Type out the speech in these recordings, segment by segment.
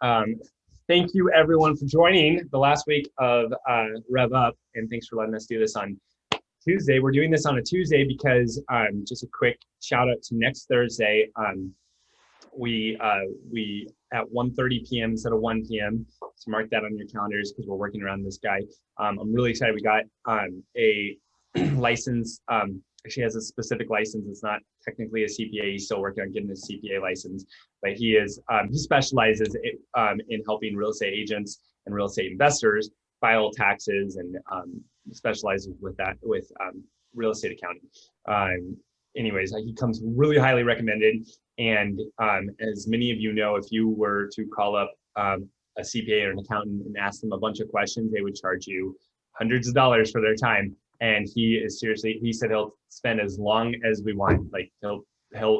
Thank you everyone for joining the last week of RevUP, and thanks for letting us do this on Tuesday. We're doing this on a Tuesday because just a quick shout out to next Thursday. We at 1:30 p.m. instead of 1 p.m. So mark that on your calendars because we're working around this guy. I'm really excited. We got a license. Actually has a specific license. It's not technically a CPA. He's still working on getting his CPA license, but he specializes in helping real estate agents and real estate investors file taxes, and specializes with that with real estate accounting. Anyways, he comes really highly recommended. And as many of you know, if you were to call up a CPA or an accountant and ask them a bunch of questions, they would charge you hundreds of dollars for their time. And he said he'll spend as long as we want. Like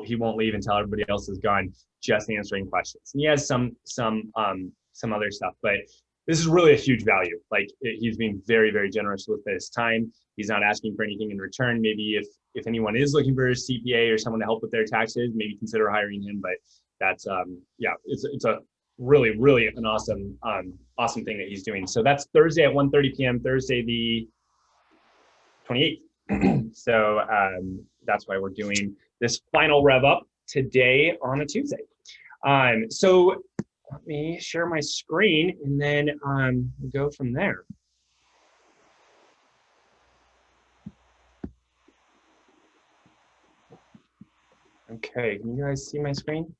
he won't leave until everybody else is gone, just answering questions. And he has some other stuff, but this is really a huge value. Like he's being very, very generous with his time. He's not asking for anything in return. Maybe if anyone is looking for a CPA or someone to help with their taxes, maybe consider hiring him. But that's it's a really, really an awesome thing that he's doing. So that's Thursday at 1:30 p.m. Thursday the 28th. So that's why we're doing this final rev up today on a Tuesday. So let me share my screen and then we'll go from there. Okay, can you guys see my screen?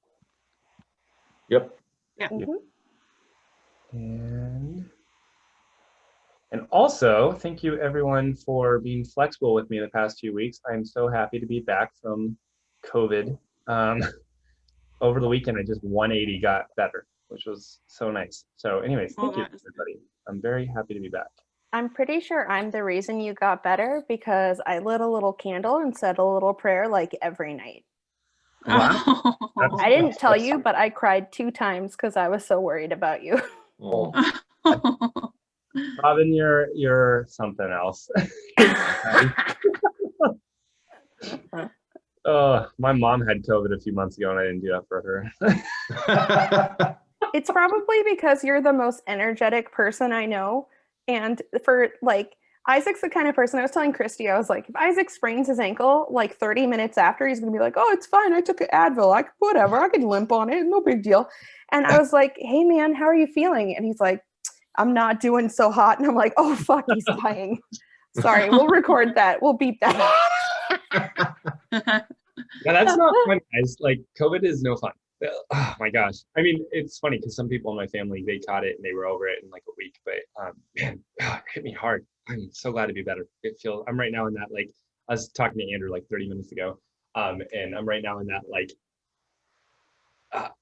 Yep. Yeah. And also, thank you everyone for being flexible with me the past few weeks. I'm so happy to be back from COVID. Over the weekend, I just 180 got better, which was so nice. So anyways, thank you everybody. I'm very happy to be back. I'm pretty sure I'm the reason you got better because I lit a little candle and said a little prayer like every night. Wow. I didn't tell you, but I cried 2 times because I was so worried about you. Oh. Robin, you're something else. My mom had COVID a few months ago and I didn't do that for her. It's probably because you're the most energetic person I know. And for like, Isaac's the kind of person, I was telling Christy, I was like, if Isaac sprains his ankle, like 30 minutes after, he's going to be like, oh, it's fine. I took an Advil. Whatever. I could limp on it. No big deal. And I was like, hey man, how are you feeling? And he's like, I'm not doing so hot. And I'm like, oh, fuck, he's dying. Sorry, we'll record that. We'll beep that. Yeah, that's not fun, guys. Like, COVID is no fun. Oh my gosh. I mean, it's funny because some people in my family, they caught it and they were over it in like a week, but man, it hit me hard. I'm so glad to be better. I'm right now in that, like, I was talking to Andrew like 30 minutes ago, and I'm right now in that, like,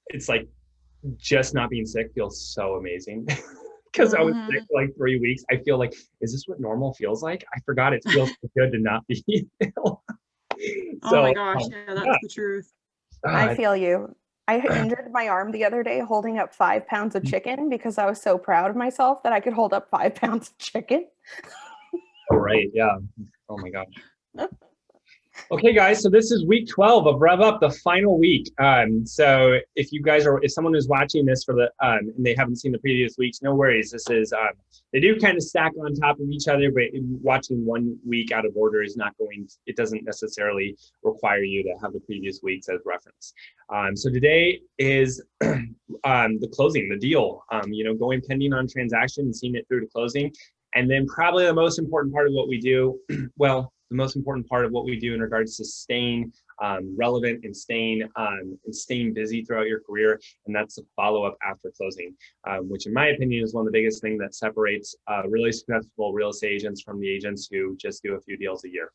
it's like just not being sick feels so amazing. Because I was sick for like 3 weeks. I feel like, is this what normal feels like? I forgot it feels so good to not be ill. Oh my gosh, yeah, that's the truth. I feel you. I injured my arm the other day holding up 5 pounds of chicken because I was so proud of myself that I could hold up 5 pounds of chicken. Oh, right, yeah. Oh my gosh. Okay, guys, so this is week 12 of Rev Up, the final week. So if someone is watching this for and they haven't seen the previous weeks, no worries. This is, they do kind of stack on top of each other, but watching one week out of order it doesn't necessarily require you to have the previous weeks as reference. So today is the closing, the deal, going pending on transaction and seeing it through to closing. And then probably the most important part of what we do, the most important part of what we do in regards to staying relevant and staying busy throughout your career, and that's the follow-up after closing, which in my opinion is one of the biggest things that separates really successful real estate agents from the agents who just do a few deals a year.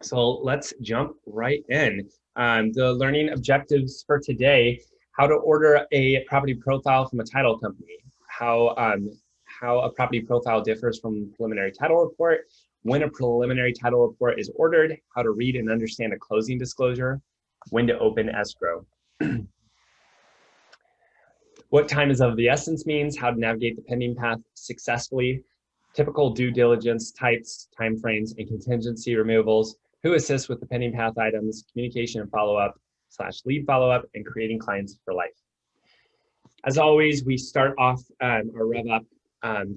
So let's jump right in. The learning objectives for today: how to order a property profile from a title company, how a property profile differs from preliminary title report, when a preliminary title report is ordered, how to read and understand a closing disclosure, when to open escrow. What time is of the essence means, how to navigate the pending path successfully, typical due diligence types, timeframes, and contingency removals, who assists with the pending path items, communication and follow-up / lead follow-up, and creating clients for life. As always, we start off our RevUP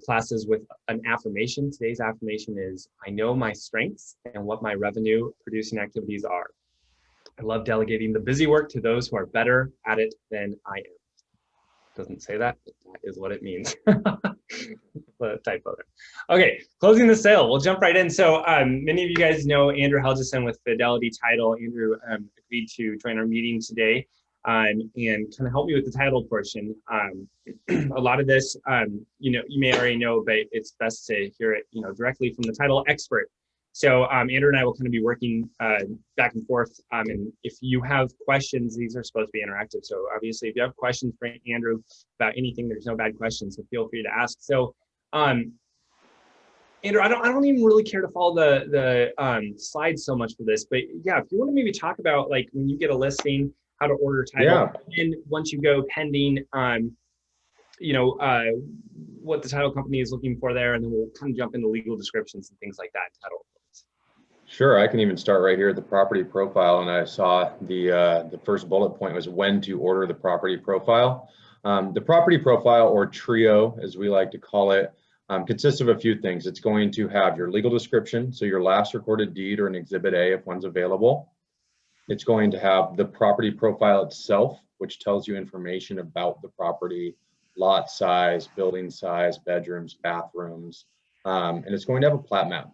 classes with an affirmation. Today's affirmation is, I know my strengths and what my revenue producing activities are. I love delegating the busy work to those who are better at it than I am. Doesn't say that, but that is what it means. What a typo there. Okay, closing the sale. We'll jump right in. So many of you guys know Andrew Helgeson with Fidelity Title. Andrew agreed to join our meeting today and kind of help me with the title portion. A lot of this, you may already know, but it's best to hear it, directly from the title expert. So Andrew and I will kind of be working back and forth. And if you have questions, these are supposed to be interactive. So obviously, if you have questions for Andrew about anything, there's no bad questions. So feel free to ask. So Andrew, I don't even really care to follow the slides so much for this, but yeah, if you want to maybe talk about like when you get a listing, how to order title, and once you go pending, what the title company is looking for there, and then we'll kind of jump into legal descriptions and things like that. Title. Sure, I can even start right here at the property profile, and I saw the first bullet point was when to order the property profile. The property profile, or trio as we like to call it, consists of a few things. It's going to have your legal description, so your last recorded deed or an Exhibit A if one's available. It's going to have the property profile itself, which tells you information about the property, lot size, building size, bedrooms, bathrooms, and it's going to have a plat map.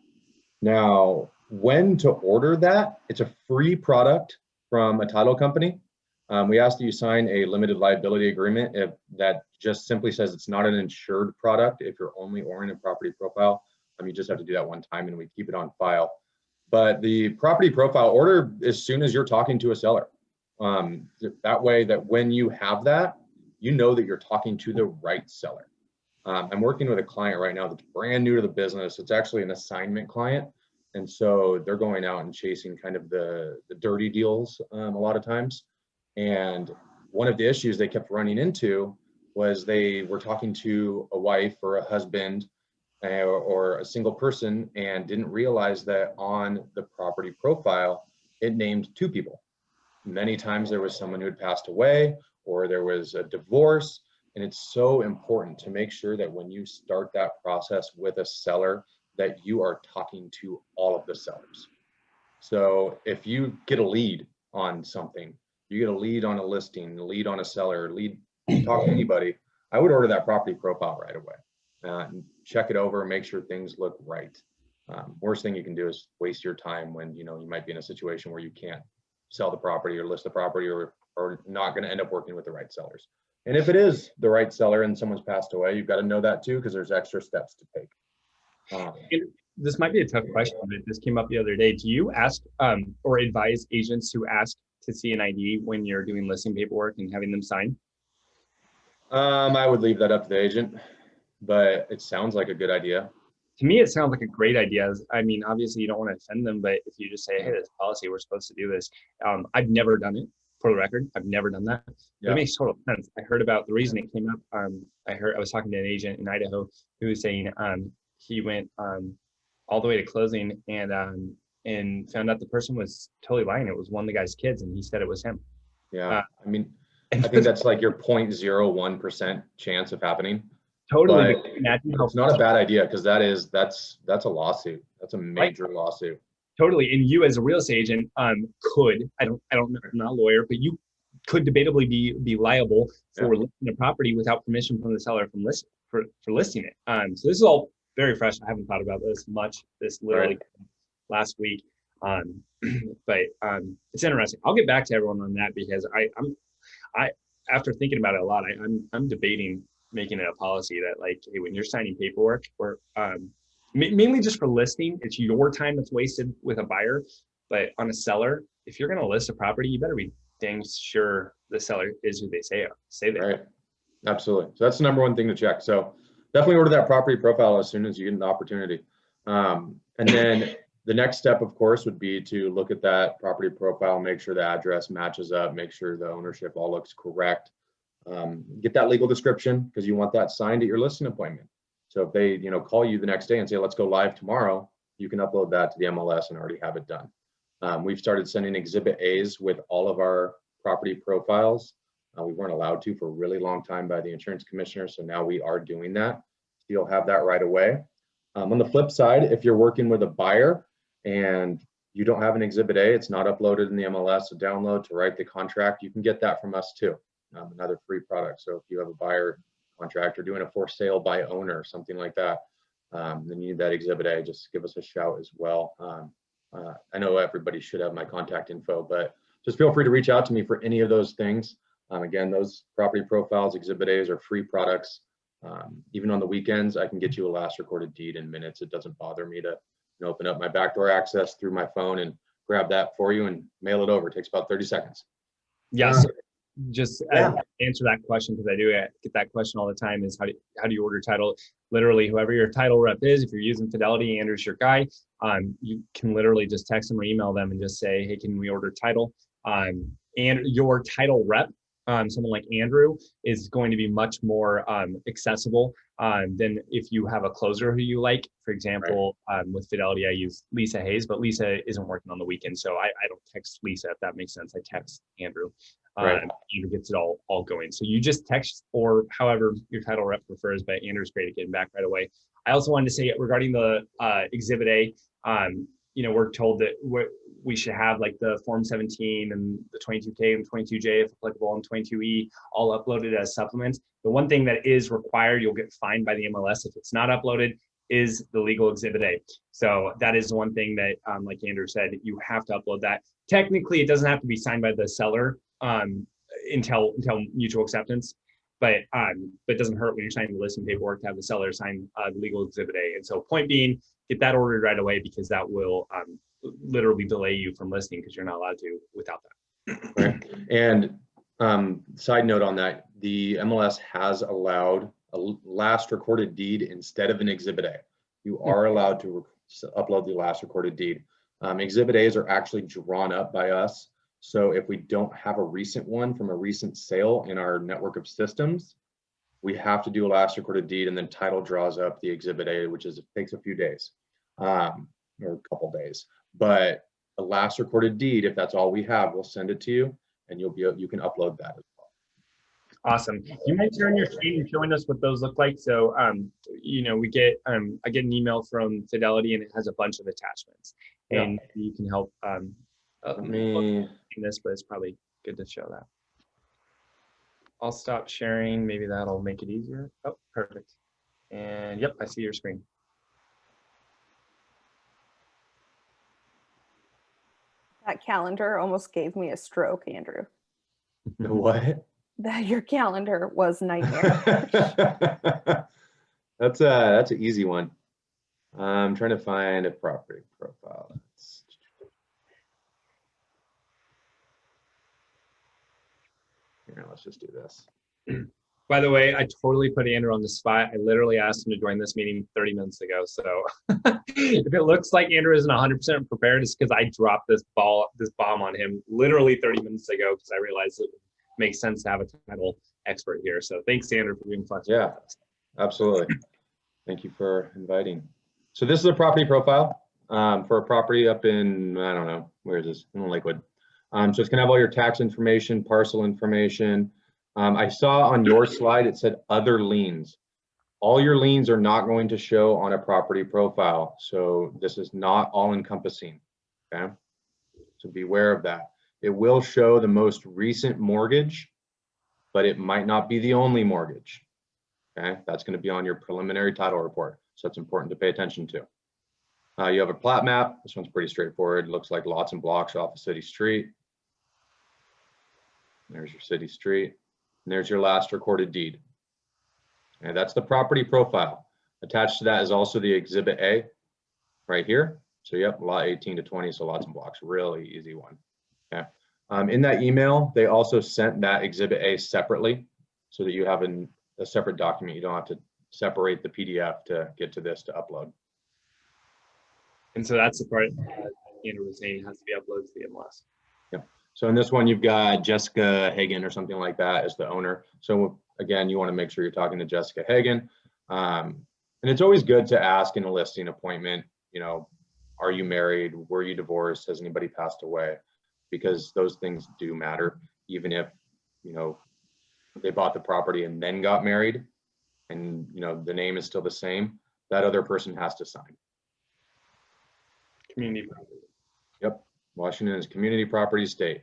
Now, when to order that, it's a free product from a title company. We ask that you sign a limited liability agreement if that just simply says it's not an insured product. If you're only ordering a property profile, you just have to do that one time and we keep it on file. But the property profile order as soon as you're talking to a seller. That way that when you have that, you know that you're talking to the right seller. I'm working with a client right now that's brand new to the business. It's actually an assignment client. And so they're going out and chasing kind of the dirty deals a lot of times. And one of the issues they kept running into was they were talking to a wife or a husband or a single person and didn't realize that on the property profile, it named two people. Many times there was someone who had passed away or there was a divorce. And it's so important to make sure that when you start that process with a seller, that you are talking to all of the sellers. So if you get a lead on something, you get a lead on a listing, a lead on a seller, talk to anybody, I would order that property profile right away. And check it over, make sure things look right. Worst thing you can do is waste your time when you might be in a situation where you can't sell the property or list the property or not going to end up working with the right sellers. And if it is the right seller and someone's passed away, you've got to know that too, because there's extra steps to take. This might be a tough question, but this came up the other day. Do you ask or advise agents to ask to see an ID when you're doing listing paperwork and having them sign? I would leave that up to the agent, but it sounds like a good idea. To me, it sounds like a great idea. I mean, obviously you don't want to offend them, but if you just say, hey, this policy, we're supposed to do this. I've never done it, for the record. I've never done that. Yeah. It makes total sense. I heard about the reason it came up. I was talking to an agent in Idaho who was saying he went all the way to closing and found out the person was totally lying. It was one of the guy's kids, and he said it was him. Yeah, I mean, I think that's like your 0.01% chance of happening. Totally. It's not a bad idea because that's a lawsuit. That's a major lawsuit. Totally. And you as a real estate agent could, I don't know, I'm not a lawyer, but you could debatably be liable for listing a property without permission from the seller for listing it. So this is all very fresh. I haven't thought about this much. This literally last week. But it's interesting. I'll get back to everyone on that because I after thinking about it a lot, I'm debating making it a policy that like, hey, when you're signing paperwork or mainly just for listing, it's your time that's wasted with a buyer. But on a seller, if you're going to list a property, you better be dang sure the seller is who they say they are. Right. Absolutely. So that's the number one thing to check. So definitely order that property profile as soon as you get an opportunity. And then the next step, of course, would be to look at that property profile, make sure the address matches up, make sure the ownership all looks correct. Get that legal description because you want that signed at your listing appointment. So if they, call you the next day and say, let's go live tomorrow, you can upload that to the MLS and already have it done. We've started sending Exhibit A's with all of our property profiles We weren't allowed to for a really long time by the insurance commissioner. So now we are doing that. So you'll have that right away. On the flip side, if you're working with a buyer and you don't have an Exhibit A, it's not uploaded in the MLS to download to write the contract, you can get that from us too. Another free product. So if you have a buyer contract or doing a for sale by owner, something like that, then you need that Exhibit A, just give us a shout as well. I know everybody should have my contact info, but just feel free to reach out to me for any of those things. Again, those property profiles, Exhibit A's are free products. Even on the weekends, I can get you a last recorded deed in minutes. It doesn't bother me to open up my backdoor access through my phone and grab that for you and mail it over. It takes about 30 seconds. Yes. Just answer that question, because I do get that question all the time, is how do you order title? Literally, whoever your title rep is, if you're using Fidelity, Andrew's your guy. You can literally just text them or email them and just say, hey, can we order title? And your title rep, someone like Andrew, is going to be much more accessible than if you have a closer who you like. For example, with Fidelity, I use Lisa Hayes, but Lisa isn't working on the weekend, so I don't text Lisa, if that makes sense. I text Andrew. Andrew gets it all going. So you just text, or however your title rep prefers, but Andrew's great at getting back right away. I also wanted to say regarding the Exhibit A, we're told that we should have like the Form 17 and the 22K and 22J, if applicable, and 22E all uploaded as supplements. The one thing that is required, you'll get fined by the MLS if it's not uploaded, is the legal Exhibit A. So that is one thing that, like Andrew said, you have to upload that. Technically, it doesn't have to be signed by the seller until mutual acceptance, but it doesn't hurt when you're signing the listing paperwork to have the seller sign the legal Exhibit A. And so point being, get that ordered right away, because that will literally delay you from listing, because you're not allowed to without that. Right. And side note on that, the MLS has allowed a last recorded deed instead of an Exhibit A. You are allowed to upload the last recorded deed. Exhibit A's are actually drawn up by us. So if we don't have a recent one from a recent sale in our network of systems, we have to do a last recorded deed, and then title draws up the Exhibit A, which takes a few days or a couple days. But a last recorded deed, if that's all we have, we'll send it to you, and you can upload that as well. Awesome. You might turn your screen and showing us what those look like. So, we get I get an email from Fidelity, and it has a bunch of attachments, and you can help. Let me this, but it's probably good to show that. I'll stop sharing. Maybe that'll make it easier. Oh, perfect. And yep, I see your screen. That calendar almost gave me a stroke, Andrew. What? That your calendar was nightmare. That's an easy one. I'm trying to find a property profile. Here, let's just do this. By the way, I totally put Andrew on the spot. I literally asked him to join this meeting 30 minutes ago. So if it looks like Andrew isn't 100% prepared, it's because I dropped this bomb on him literally 30 minutes ago, because I realized it makes sense to have a title expert here. So thanks, Andrew, for being flexible. Yeah, absolutely. Thank you for inviting. So this is a property profile for a property up in, I don't know, where is this? In Lakewood. So it's gonna have all your tax information, parcel information. I saw on your slide, it said other liens. All your liens are not going to show on a property profile. So this is not all encompassing, okay? So beware of that. It will show the most recent mortgage, but it might not be the only mortgage, okay? That's gonna be on your preliminary title report. So it's important to pay attention to. You have a plat map. This one's pretty straightforward. It looks like lots and blocks off a city street. There's your city street, and there's your last recorded deed. And that's the property profile. Attached to that is also the Exhibit A right here. So yep, lot 18 to 20, so lots and blocks, really easy one. Okay. In that email, they also sent that Exhibit A separately, so that you have a separate document. You don't have to separate the PDF to get to this to upload. And so that's the part Andrew was saying has to be uploaded to the MLS. Yep. So in this one, you've got Jessica Hagen or something like that as the owner. So again, you want to make sure you're talking to Jessica Hagen. And it's always good to ask in a listing appointment, are you married? Were you divorced? Has anybody passed away? Because those things do matter, even if, they bought the property and then got married, and the name is still the same, that other person has to sign. Community property. Yep, Washington is community property state.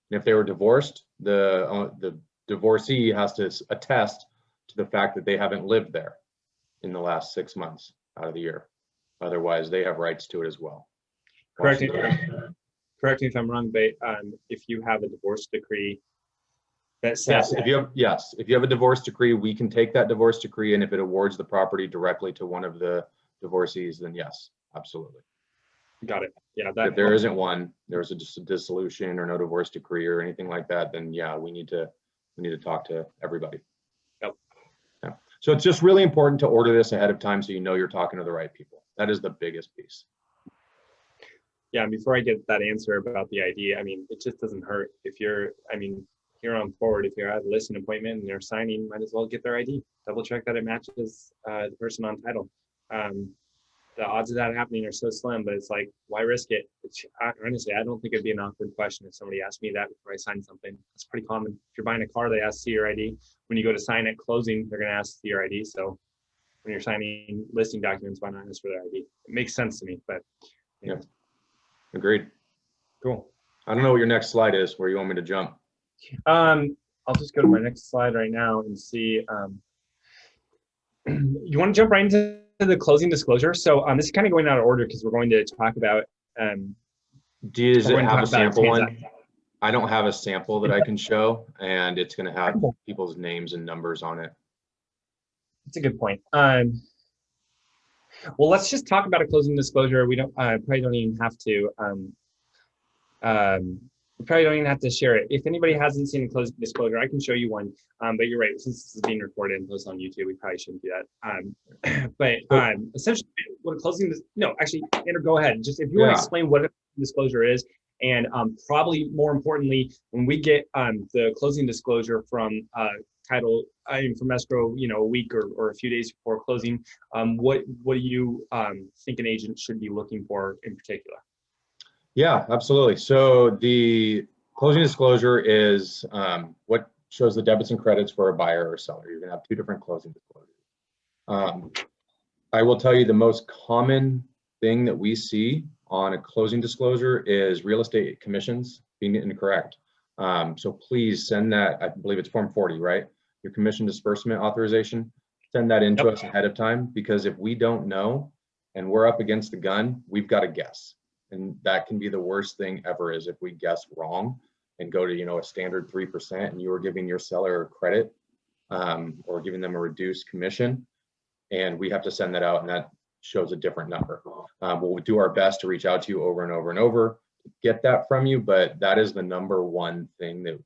And if they were divorced, the divorcee has to attest to the fact that they haven't lived there in the last 6 months out of the year. Otherwise, they have rights to it as well. Correct me if I'm wrong, but if you have a divorce decree that says if you have a divorce decree, we can take that divorce decree, and if it awards the property directly to one of the divorcees, then yes, absolutely. Got it. Yeah. If there isn't one, there's just a dissolution or no divorce decree or anything like that, then yeah, we need to talk to everybody. Yep. Yeah. So it's just really important to order this ahead of time so you're talking to the right people. That is the biggest piece. Yeah, and before I get that answer about the ID, I mean, it just doesn't hurt if here on forward, if you're at a listing appointment and they're signing, might as well get their ID. Double check that it matches the person on title. The odds of that happening are so slim, but it's like, why risk it? Honestly, I don't think it'd be an awkward question if somebody asked me that before I signed something. It's pretty common. If you're buying a car, they ask to see your ID. When you go to sign at closing, they're going to ask to see your ID. So when you're signing listing documents, why not ask for their ID? It makes sense to me, but yeah. Agreed. Cool. I don't know what your next slide is, where you want me to jump. I'll just go to my next slide right now and see. You want to jump right into the closing disclosure? So this is kind of going out of order because we're going to talk about. Does it have a sample one? I don't have a sample that I can show, and it's going to have people's names and numbers on it. That's a good point. Well, let's just talk about a closing disclosure. We don't probably don't even have to. We probably don't even have to share it. If anybody hasn't seen a closing disclosure, I can show you one. But you're right, since this is being recorded and posted on YouTube, we probably shouldn't do that. But essentially, what a closing actually, Andrew, go ahead. Just if you want to explain what a disclosure is, and probably more importantly, when we get the closing disclosure from title, from escrow, a week or a few days before closing, what do you think an agent should be looking for in particular? Yeah, absolutely. So the closing disclosure is what shows the debits and credits for a buyer or seller. You're gonna have two different closing disclosures. I will tell you the most common thing that we see on a closing disclosure is real estate commissions being incorrect. So please send that, I believe it's Form 40, right? Your commission disbursement authorization, send that in to us ahead of time, because if we don't know and we're up against the gun, we've got to guess. And that can be the worst thing ever, is if we guess wrong and go to a standard 3% and you are giving your seller credit or giving them a reduced commission, and we have to send that out and that shows a different number. We'll do our best to reach out to you over and over and over to get that from you, but that is the number one thing that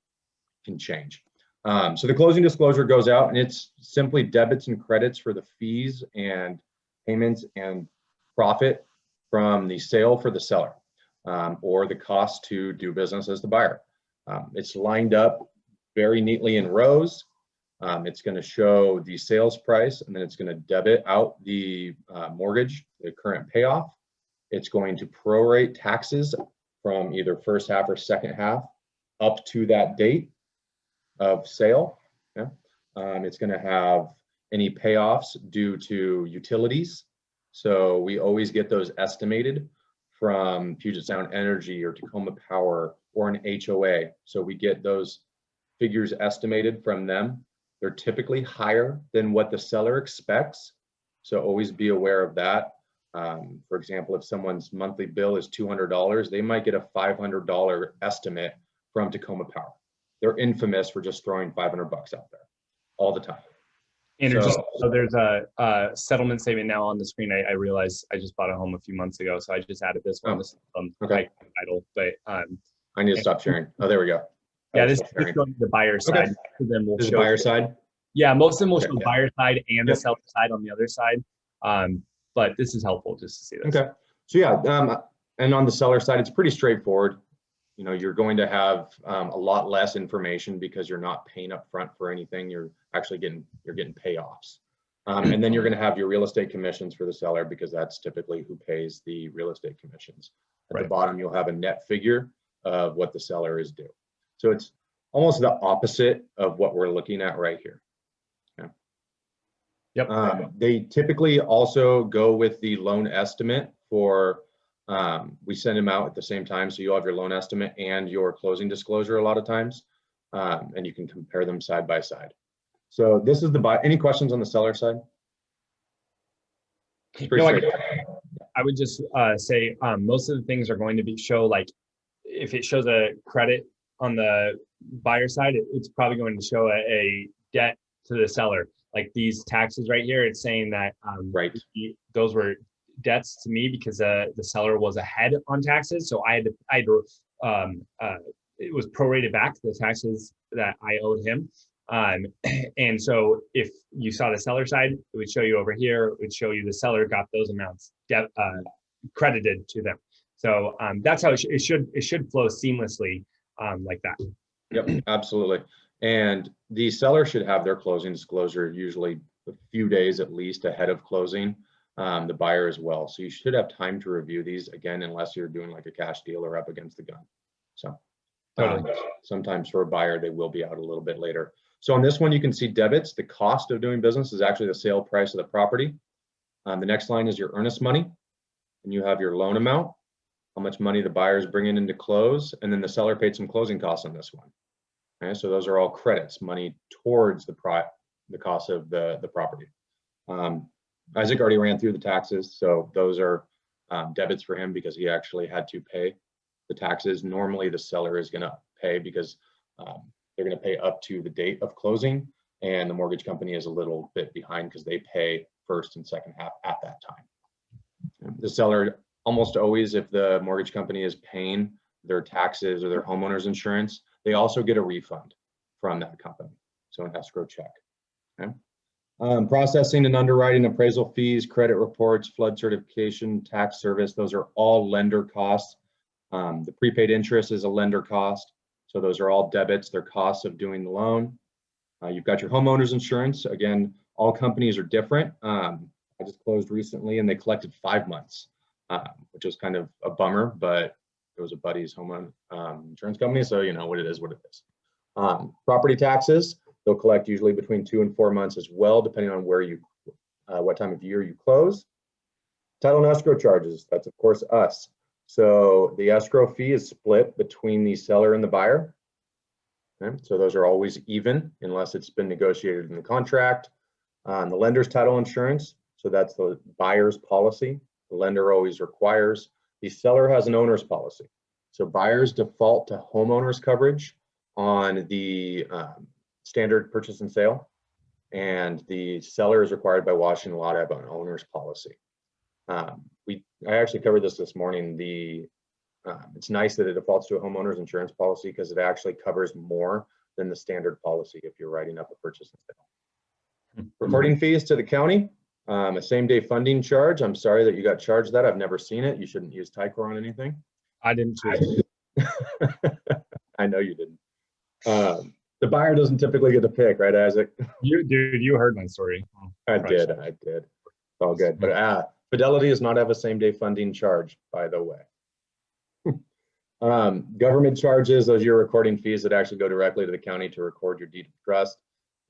can change. So the closing disclosure goes out, and it's simply debits and credits for the fees and payments and profit from the sale for the seller, or the cost to do business as the buyer. It's lined up very neatly in rows. It's going to show the sales price, and then it's going to debit out the mortgage, the current payoff. It's going to prorate taxes from either first half or second half up to that date of sale. Yeah. It's going to have any payoffs due to utilities. So we always get those estimated from Puget Sound Energy or Tacoma Power or an HOA. So we get those figures estimated from them. They're typically higher than what the seller expects. So always be aware of that. For example, if someone's monthly bill is $200, they might get a $500 estimate from Tacoma Power. They're infamous for just throwing $500 out there all the time. Andrew, so there's a settlement statement now on the screen. I realized I just bought a home a few months ago, so I just added this one. This okay. Title, but I need to stop sharing. Oh, there we go. Yeah, this is the buyer side. Then we'll show the buyer side. Yeah, most of them will show buyer side and the seller side on the other side. But this is helpful just to see this. Okay. So yeah, and on the seller side, it's pretty straightforward. You're going to have a lot less information because you're not paying up front for anything. You're actually getting payoffs. And then you're going to have your real estate commissions for the seller, because that's typically who pays the real estate commissions. At the bottom, you'll have a net figure of what the seller is due. So it's almost the opposite of what we're looking at right here. Okay. Yep. They typically also go with the loan estimate for, we send them out at the same time. So you'll have your loan estimate and your closing disclosure a lot of times, and you can compare them side by side. So this is the buy. Any questions on the seller side? No, I would just say most of the things are going to be show, like if it shows a credit on the buyer side, it's probably going to show a debt to the seller. Like these taxes right here, it's saying that right, those were debts to me because the seller was ahead on taxes, so I had it was prorated back the taxes that I owed him. And so if you saw the seller side, it would show you over here, it would show you the seller got those amounts credited to them. So that's how it should flow seamlessly like that. Yep, absolutely. And the seller should have their closing disclosure usually a few days at least ahead of closing, the buyer as well. So you should have time to review these again, unless you're doing like a cash deal or up against the gun. So totally. Sometimes for a buyer, they will be out a little bit later. So on this one, you can see debits. The cost of doing business is actually the sale price of the property. The next line is your earnest money, and you have your loan amount, how much money the buyer is bringing in to close, and then the seller paid some closing costs on this one. Okay, so those are all credits, money towards the cost of the property. Isaac already ran through the taxes, so those are debits for him because he actually had to pay the taxes. Normally, the seller is going to pay because they're going to pay up to the date of closing, and the mortgage company is a little bit behind because they pay first and second half at that time. The seller, almost always, if the mortgage company is paying their taxes or their homeowner's insurance, they also get a refund from that company. So an escrow check. Okay. Processing and underwriting, appraisal fees, credit reports, flood certification, tax service, those are all lender costs. The prepaid interest is a lender cost. So those are all debits, they're costs of doing the loan. You've got your homeowner's insurance. Again, all companies are different. I just closed recently and they collected 5 months, which was kind of a bummer, but it was a buddy's home insurance company. So you know what it is, what it is. Property taxes, they'll collect usually between 2 and 4 months as well, depending on where you, what time of year you close. Title and escrow charges, that's of course us. So the escrow fee is split between the seller and the buyer. Okay, so those are always even unless it's been negotiated in the contract. The lender's title insurance, so that's the buyer's policy. The lender always requires. The seller has an owner's policy. So buyers default to homeowner's coverage on the standard purchase and sale, and the seller is required by Washington law to have an owner's policy. I actually covered this morning. It's nice that it defaults to a homeowner's insurance policy because it actually covers more than the standard policy if you're writing up a purchase and sale. Reporting fees to the county, a same-day funding charge. I'm sorry that you got charged that. I've never seen it. You shouldn't use Tycor on anything. I didn't choose it. I know you didn't. The buyer doesn't typically get to pick, right, Isaac? You heard my story. I did. It's all good. But Fidelity does not have a same-day funding charge, by the way. Government charges, those are your recording fees that actually go directly to the county to record your deed of trust.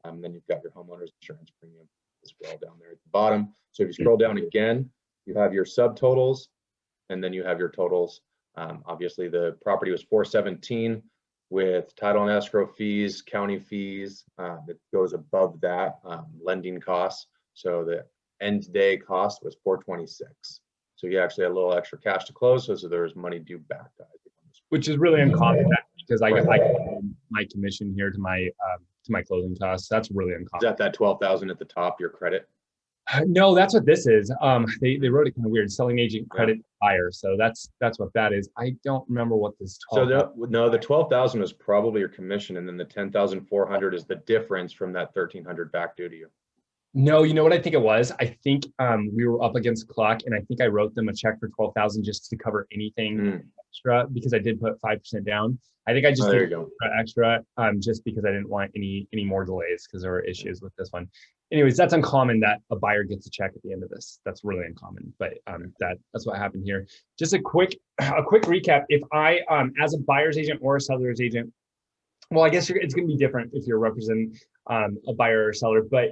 Then you've got your homeowner's insurance premium as well down there at the bottom. So if you scroll down again, you have your subtotals, and then you have your totals. Obviously, the property was $417 with title and escrow fees, county fees. It goes above that, lending costs. So the end day cost was $426. So you actually had a little extra cash to close, so there's money due back to Isaac. Which is really uncommon because I got my commission here to my closing costs. That's really uncommon. Is that 12,000 at the top, your credit? No, that's what this is. They wrote it kind of weird, selling agent credit buyer. So that's what that is. I don't remember what this. So the 12,000 is probably your commission, and then the 10,400 is the difference from that 1,300 back due to you. No, you know what I think it was? I think we were up against clock, and I think I wrote them a check for 12,000 just to cover anything extra because I did put 5% down. I think I just did extra just because I didn't want any more delays because there were issues with this one. Anyways, that's uncommon that a buyer gets a check at the end of this. That's really uncommon, but that's what happened here. Just a quick recap. If I, as a buyer's agent or a seller's agent, well, I guess it's going to be different if you're representing a buyer or seller, but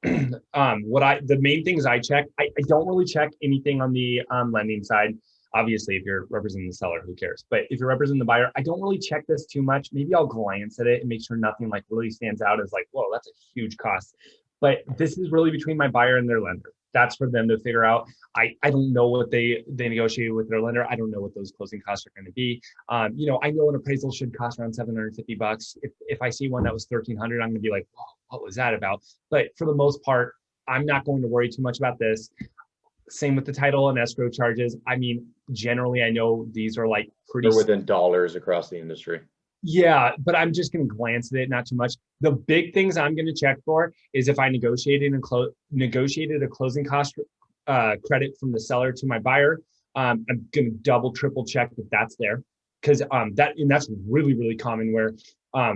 the main things I check, I don't really check anything on the lending side. Obviously, if you're representing the seller, who cares? But if you're representing the buyer, I don't really check this too much. Maybe I'll glance at it and make sure nothing like really stands out as like, whoa, that's a huge cost. But this is really between my buyer and their lender. That's for them to figure out. I don't know what they negotiated with their lender. I don't know what those closing costs are going to be. I know an appraisal should cost around $750. If I see one that was $1,300, I'm going to be like, whoa, what was that about? But for the most part, I'm not going to worry too much about this. Same with the title and escrow charges. I mean, generally, I know these are like pretty. They're within dollars across the industry. Yeah, but I'm just going to glance at it, not too much. The big things I'm going to check for is if I negotiated a closing cost credit from the seller to my buyer. I'm going to double, triple check that that's there, because that's really, really common where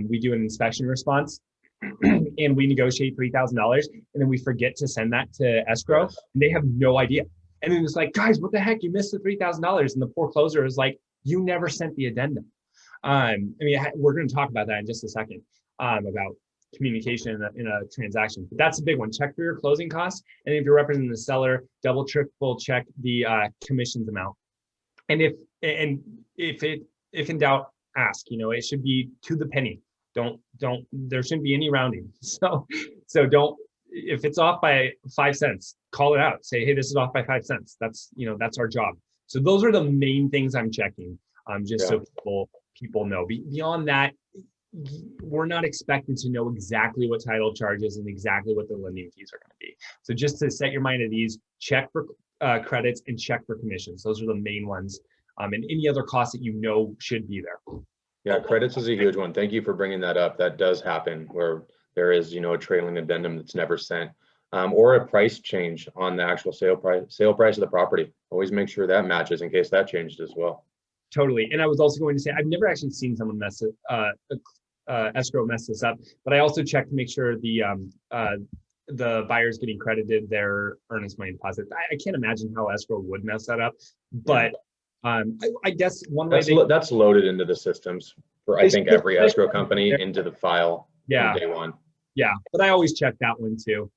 we do an inspection response and we negotiate $3,000 and then we forget to send that to escrow, and they have no idea. And then it's like, guys, what the heck? You missed the $3,000, and the poor closer is like, you never sent the addendum. I mean, we're going to talk about that in just a second, about communication in a transaction. But that's a big one. Check for your closing costs. And if you're representing the seller, double, triple check the commissions amount. And if in doubt, ask. It should be to the penny. There shouldn't be any rounding. So don't, if it's off by 5 cents, call it out. Say, hey, this is off by 5 cents. That's our job. So those are the main things I'm checking, so people know. Beyond that, we're not expected to know exactly what title charges and exactly what the lending fees are going to be. So just to set your mind at ease, check for credits and check for commissions. Those are the main ones, and any other costs that should be there. Yeah, credits is a huge one. Thank you for bringing that up. That does happen where there is, a trailing addendum that's never sent, or a price change on the actual sale price of the property. Always make sure that matches in case that changed as well. Totally. And I was also going to say, I've never actually seen someone escrow mess this up, but I also check to make sure the buyer's getting credited their earnest money deposit. I can't imagine how escrow would mess that up, but I guess one way that's loaded into the systems for, I think, every escrow company into the file. Yeah. Day one. Yeah. But I always check that one too.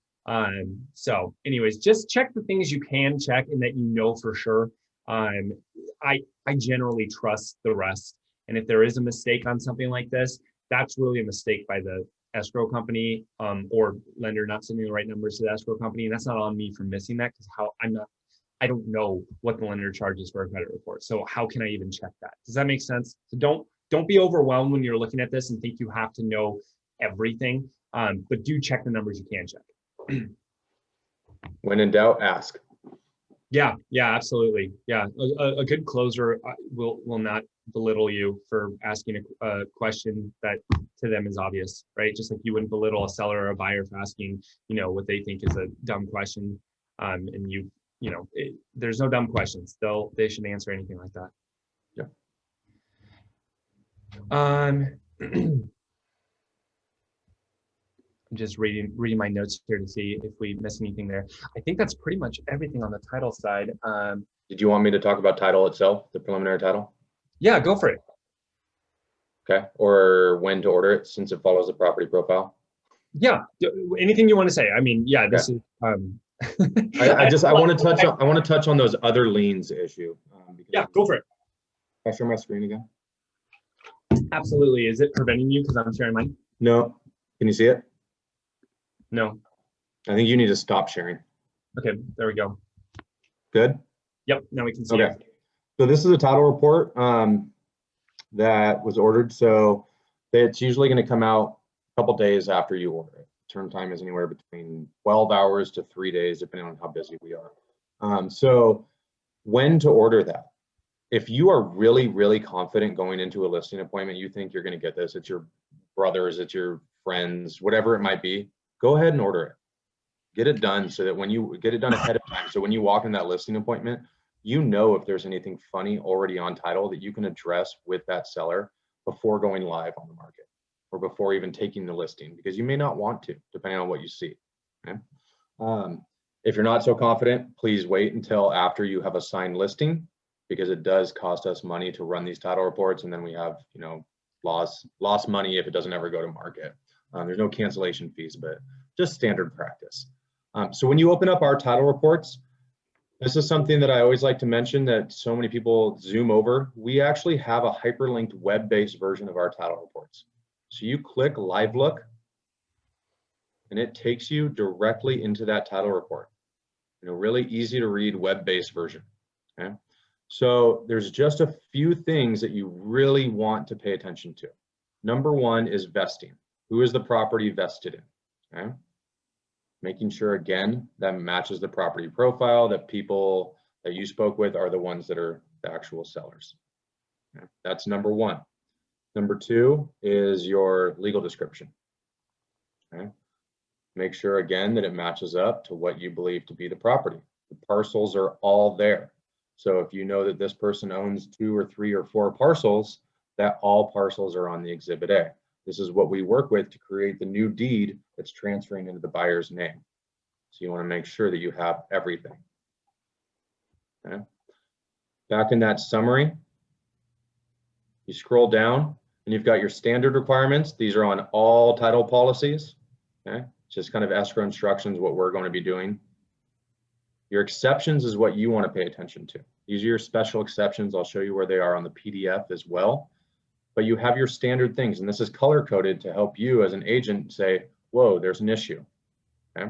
So anyways, just check the things you can check and that for sure. I generally trust the rest. And if there is a mistake on something like this, that's really a mistake by the escrow company, or lender not sending the right numbers to the escrow company. And that's not on me for missing that, because I don't know what the lender charges for a credit report. So how can I even check that? Does that make sense? So don't be overwhelmed when you're looking at this and think you have to know everything, but do check the numbers you can check. When in doubt, ask. Yeah, absolutely. Yeah, a good closer will not belittle you for asking a question that to them is obvious, right? Just like you wouldn't belittle a seller or a buyer for asking, what they think is a dumb question, and there's no dumb questions. They should answer anything like that. Yeah. I'm just reading my notes here to see if we miss anything there. I think that's pretty much everything on the title side. Did you want me to talk about title itself, the preliminary title? Yeah, go for it. Okay, or when to order it, since it follows the property profile? Yeah, anything you want to say. I mean, yeah, this is. I want to touch on those other liens issue. Yeah, go for it. Can I share my screen again? Absolutely. Is it preventing you because I'm sharing mine? No. Can you see it? No. I think you need to stop sharing. Okay, there we go. Good? Yep, now we can see it. So this is a title report that was ordered. So it's usually going to come out a couple days after you order it. Turn time is anywhere between 12 hours to 3 days, depending on how busy we are. So when to order that? If you are really, really confident going into a listing appointment, you think you're going to get this, it's your brothers, it's your friends, whatever it might be, go ahead and order it. Get it done so that when you get it done ahead of time, so when you walk in that listing appointment, if there's anything funny already on title that you can address with that seller before going live on the market or before even taking the listing, because you may not want to, depending on what you see. Okay? If you're not so confident, please wait until after you have a signed listing, because it does cost us money to run these title reports, and then we have lost money if it doesn't ever go to market. There's no cancellation fees, but just standard practice. So when you open up our title reports, this is something that I always like to mention that so many people zoom over. We actually have a hyperlinked web-based version of our title reports. So you click Live Look, and it takes you directly into that title report. Really easy to read web-based version. Okay. So there's just a few things that you really want to pay attention to. Number one is vesting. Who is the property vested in? Okay. Making sure, again, that matches the property profile, that people that you spoke with are the ones that are the actual sellers. Okay. That's number one. Number two is your legal description. Okay. Make sure, again, that it matches up to what you believe to be the property. The parcels are all there. So if you know that this person owns 2 or 3 or 4 parcels, that all parcels are on the Exhibit A. This is what we work with to create the new deed that's transferring into the buyer's name. So you want to make sure that you have everything. Okay. Back in that summary, you scroll down and you've got your standard requirements. These are on all title policies. Okay. Just kind of escrow instructions, what we're going to be doing. Your exceptions is what you want to pay attention to. These are your special exceptions. I'll show you where they are on the PDF as well. But you have your standard things, and this is color coded to help you as an agent say, whoa, there's an issue. Okay.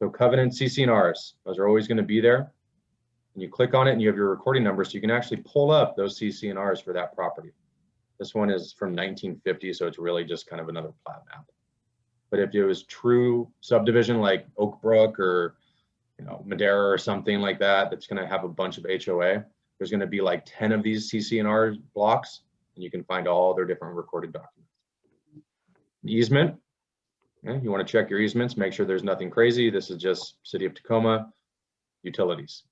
So covenant CC&Rs, those are always going to be there. And you click on it and you have your recording number, so you can actually pull up those CC&Rs for that property. This one is from 1950, so it's really just kind of another plat map. But if it was true subdivision like Oak Brook or Madera or something like that, that's going to have a bunch of HOA, there's going to be like 10 of these CC&R blocks, and you can find all their different recorded documents. Easement, okay, you want to check your easements, make sure there's nothing crazy. This is just City of Tacoma, utilities.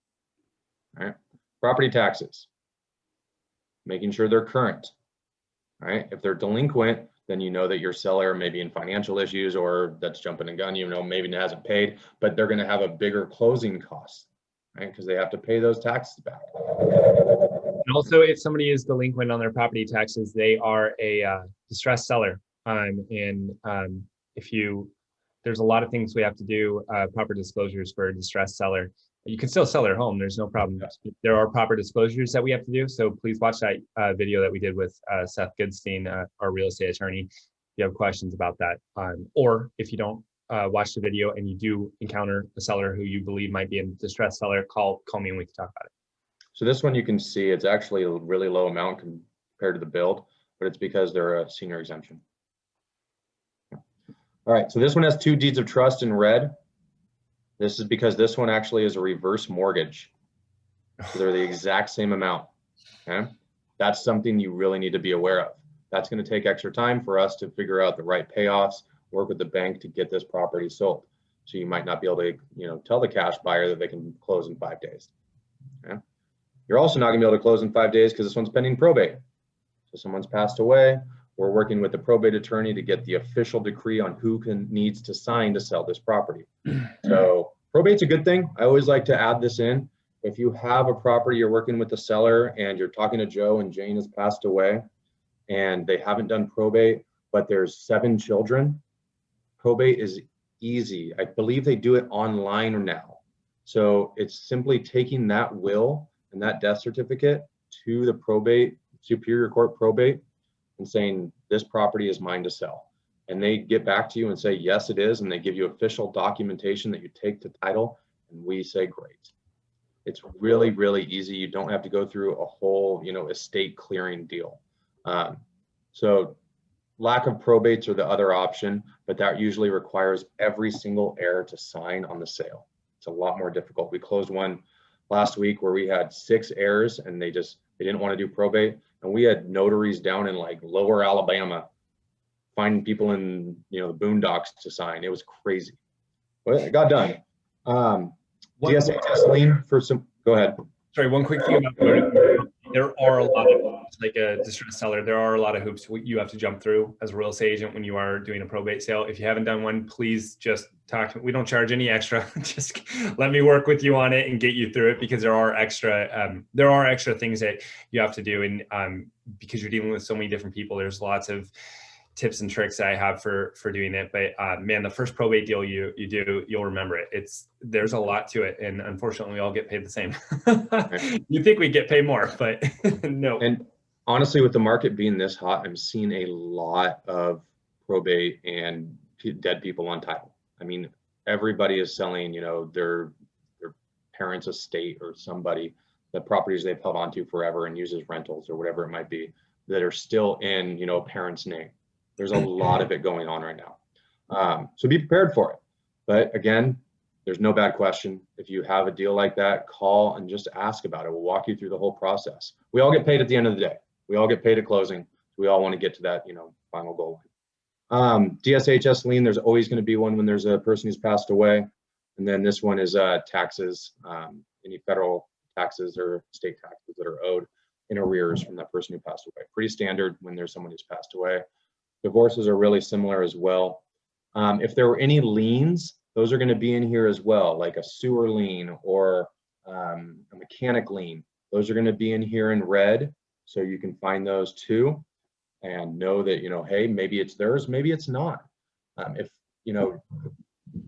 All right, property taxes, making sure they're current. All right, if they're delinquent, then you know that your seller may be in financial issues, or that's jumping the gun, maybe it hasn't paid, but they're going to have a bigger closing cost, right? Because they have to pay those taxes back. And also, if somebody is delinquent on their property taxes, they are a distressed seller. There's a lot of things we have to do, proper disclosures for a distressed seller. You can still sell their home, there's no problem. There are proper disclosures that we have to do. So please watch that video that we did with Seth Goodstein, our real estate attorney, if you have questions about that. Or if you don't watch the video and you do encounter a seller who you believe might be a distressed seller, call me and we can talk about it. So this one you can see it's actually a really low amount compared to the build, but it's because they're a senior exemption. All right, so this one has 2 deeds of trust in red. This is because this one actually is a reverse mortgage. So they're the exact same amount. Okay, that's something you really need to be aware of. That's going to take extra time for us to figure out the right payoffs, work with the bank to get this property sold. So you might not be able to, tell the cash buyer that they can close in 5 days. Okay. You're also not going to be able to close in 5 days because this one's pending probate. So someone's passed away. We're working with the probate attorney to get the official decree on who needs to sign to sell this property. So probate's a good thing. I always like to add this in. If you have a property, you're working with the seller and you're talking to Joe and Jane has passed away and they haven't done probate, but there's 7 children, probate is easy. I believe they do it online now. So it's simply taking that will and that death certificate to the probate, Superior Court probate, and saying, this property is mine to sell. And they get back to you and say, yes, it is. And they give you official documentation that you take to title. And we say, great. It's really, really easy. You don't have to go through a whole, estate clearing deal. So lack of probates are the other option, but that usually requires every single heir to sign on the sale. It's a lot more difficult. We closed one last week where we had 6 heirs and they didn't want to do probate. And we had notaries down in like lower Alabama finding people in the boondocks to sign. It was crazy. But it got done. DSA test lien for some. Go ahead. Sorry, one quick thing about notary. there are a lot of, like a distressed seller, there are a lot of hoops you have to jump through as a real estate agent when you are doing a probate sale. If you haven't done one, please just talk to me. We don't charge any extra. Just let me work with you on it and get you through it, because there are extra things that you have to do. And because you're dealing with so many different people, there's lots of tips and tricks that I have for doing it. But man, the first probate deal you do, you'll remember it. There's a lot to it, and unfortunately, we all get paid the same. You think we get paid more, but no. And honestly, with the market being this hot, I'm seeing a lot of probate and dead people on title. I mean, everybody is selling, their parents' estate or somebody, the properties they've held onto forever and uses rentals or whatever it might be, that are still in, parents' name. There's a lot of it going on right now. So be prepared for it. But again, there's no bad question. If you have a deal like that, call and just ask about it. We'll walk you through the whole process. We all get paid at the end of the day. We all get paid at closing. We all want to get to that, final goal line. DSHS lien, there's always going to be one when there's a person who's passed away. And then this one is taxes, any federal taxes or state taxes that are owed in arrears from that person who passed away. Pretty standard when there's someone who's passed away. Divorces are really similar as well. If there were any liens, those are going to be in here as well, like a sewer lien or a mechanic lien. Those are going to be in here in red, so you can find those too and know that, hey, maybe it's theirs, maybe it's not. If,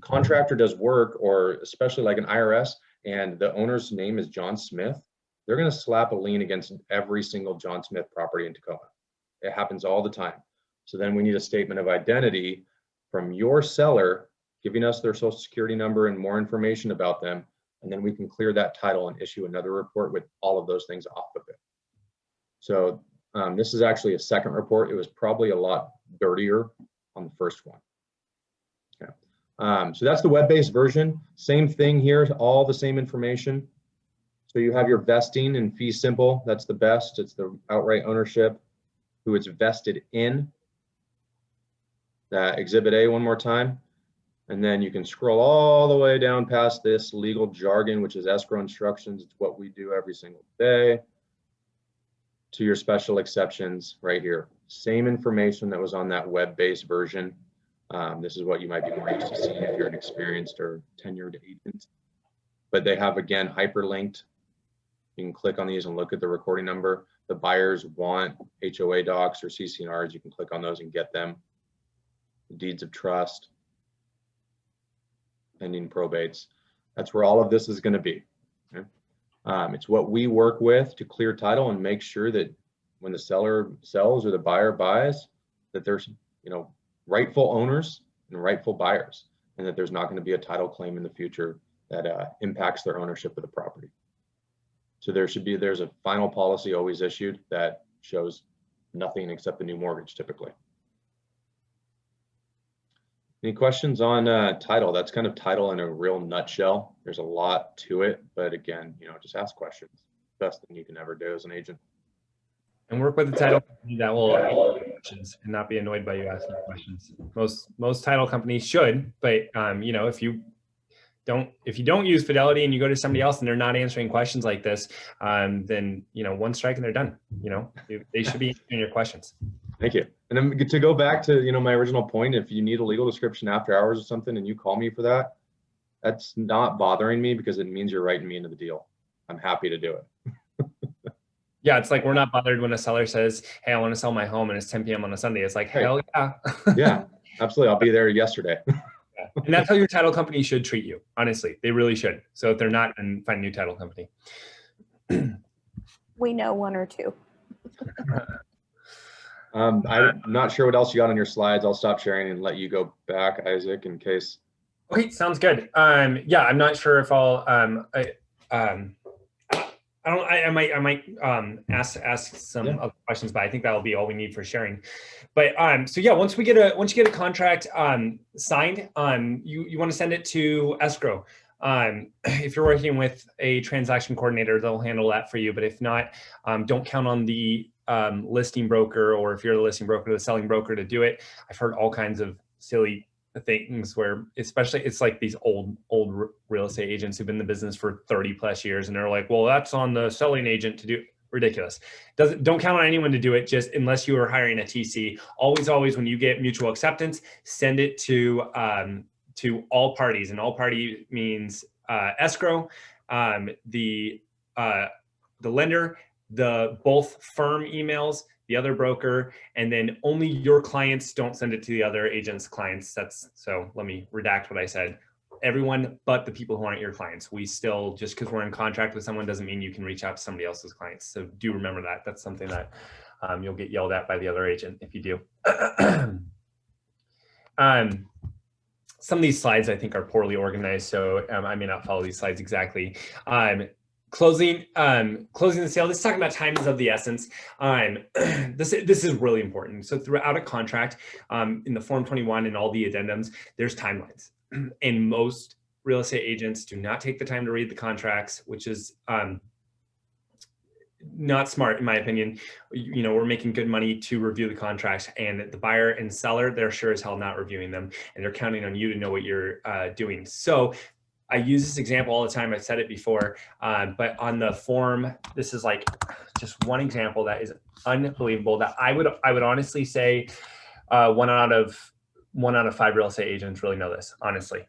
contractor does work, or especially like an IRS, and the owner's name is John Smith, they're going to slap a lien against every single John Smith property in Tacoma. It happens all the time. So then we need a statement of identity from your seller, giving us their social security number and more information about them. And then we can clear that title and issue another report with all of those things off of it. So this is actually a second report. It was probably a lot dirtier on the first one. Okay. So that's the web-based version. Same thing here, all the same information. So you have your vesting and fee simple. That's the best. It's the outright ownership, who it's vested in. That exhibit A one more time. And then you can scroll all the way down past this legal jargon, which is escrow instructions. It's what we do every single day, to your special exceptions right here. Same information that was on that web-based version. This is what you might be more used to seeing if you're an experienced or tenured agent. But they have, again, hyperlinked. You can click on these and look at the recording number. The buyers want HOA docs or CC&Rs. You can click on those and get them. The deeds of trust, pending probates. That's where all of this is going to be. Okay? It's what we work with to clear title and make sure that when the seller sells or the buyer buys, that there's rightful owners and rightful buyers, and that there's not going to be a title claim in the future that impacts their ownership of the property. So there's a final policy always issued that shows nothing except the new mortgage typically. Any questions on title? That's kind of title in a real nutshell. There's a lot to it, but again, just ask questions. Best thing you can ever do as an agent. And work with the title company that will ask questions and not be annoyed by you asking questions. Most title companies should, but if you don't use Fidelity and you go to somebody else and they're not answering questions like this, then one strike and they're done. They should be answering your questions. Thank you. And then to go back to my original point, if you need a legal description after hours or something and you call me for that, that's not bothering me, because it means you're writing me into the deal. I'm happy to do it. Yeah, it's like we're not bothered when a seller says, hey, I want to sell my home and it's 10 p.m. on a Sunday. It's like, hell yeah. Yeah, absolutely. I'll be there yesterday. Yeah. And that's how your title company should treat you. Honestly, they really should. So if they're not, then find a new title company. We know one or two. I'm not sure what else you got on your slides. I'll stop sharing and let you go back, Isaac, in case. Okay, sounds good. Yeah, I'm not sure if I'll. I might ask some other questions, but I think that'll be all we need for sharing. But so yeah, once you get a contract signed, you want to send it to escrow. If you're working with a transaction coordinator, they'll handle that for you. But if not, don't count on the listing broker, or if you're the listing broker, the selling broker, to do it. I've heard all kinds of silly things where, especially, it's like these old real estate agents who've been in the business for 30 plus years, and they're like, well, that's on the selling agent to do. ridiculous. Don't count on anyone to do it, just unless you are hiring a TC. Always, when you get mutual acceptance, send it to all parties, and all party means escrow, the lender, the both firm emails, the other broker, and then only your clients. Don't send it to the other agent's clients. So let me redact what I said. Everyone but the people who aren't your clients. We still, just because we're in contract with someone doesn't mean you can reach out to somebody else's clients. So do remember that. That's something that you'll get yelled at by the other agent if you do. Some of these slides I think are poorly organized, so I may not follow these slides exactly. Closing the sale. This is talking about time is of the essence. This is really important. So throughout a contract, in the Form 21 and all the addendums, there's timelines. And most real estate agents do not take the time to read the contracts, which is not smart in my opinion. You know, we're making good money to review the contracts, and the buyer and seller, they're sure as hell not reviewing them, and they're counting on you to know what you're doing. So I use this example all the time. I've said it before, but on the form, this is like just one example that is unbelievable, that I would honestly say one out of 5 real estate agents really know this, honestly.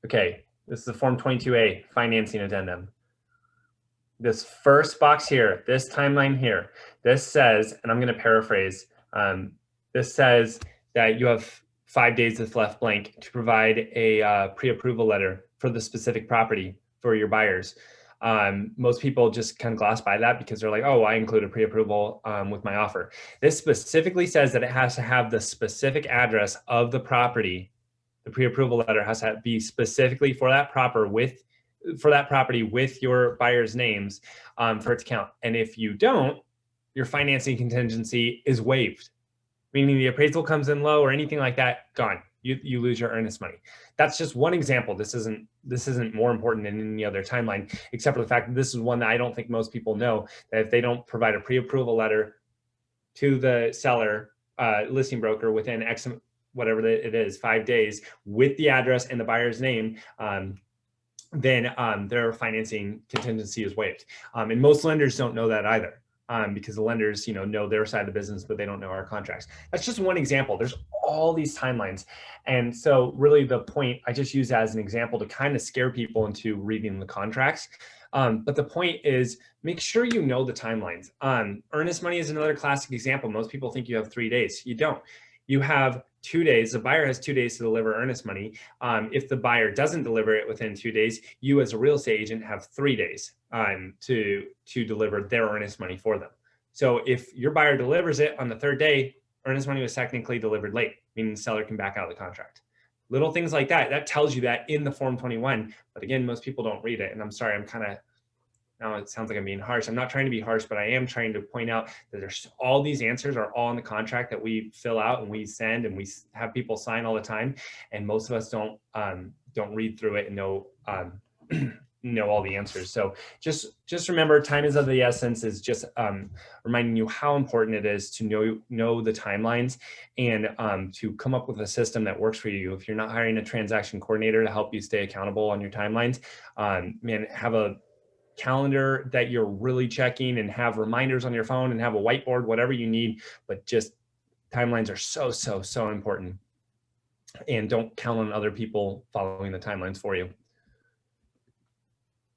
Okay, this is the Form 22A, financing addendum. This first box here, this timeline here, this says, and I'm going to paraphrase, this says that you have 5 days that's left blank to provide a pre-approval letter for the specific property for your buyers. Most people just kind of gloss by that because they're like, oh, I include a pre-approval with my offer. This specifically says that it has to have the specific address of the property. The pre-approval letter has to be specifically for that property with your buyer's names for it to count. And if you don't, your financing contingency is waived, meaning the appraisal comes in low or anything like that, gone. You lose your earnest money. That's just one example. This isn't more important than any other timeline, except for the fact that this is one that I don't think most people know, that if they don't provide a pre-approval letter to the seller, listing broker within X, whatever it is, 5 days, with the address and the buyer's name, then their financing contingency is waived. And most lenders don't know that either. Because the lenders, know their side of the business, but they don't know our contracts. That's just one example. There's all these timelines. And so really the point, I just use as an example to kind of scare people into reading the contracts. But the point is, make sure you know the timelines. Earnest money is another classic example. Most people think you have 3 days. You don't. You have 2 days. The buyer has 2 days to deliver earnest money. If the buyer doesn't deliver it within 2 days, you as a real estate agent have 3 days to deliver their earnest money for them. So if your buyer delivers it on the 3rd day, earnest money was technically delivered late, meaning the seller can back out of the contract. Little things like that, that tells you that in the Form 21. But again, most people don't read it. And I'm sorry, now it sounds like I'm being harsh. I'm not trying to be harsh, but I am trying to point out that there's all these answers are all in the contract that we fill out and we send and we have people sign all the time. And most of us don't read through it and know all the answers. So just remember, time is of the essence, is just reminding you how important it is to know the timelines and to come up with a system that works for you. If you're not hiring a transaction coordinator to help you stay accountable on your timelines, have a calendar that you're really checking and have reminders on your phone and have a whiteboard, whatever you need, but just timelines are so important. And don't count on other people following the timelines for you.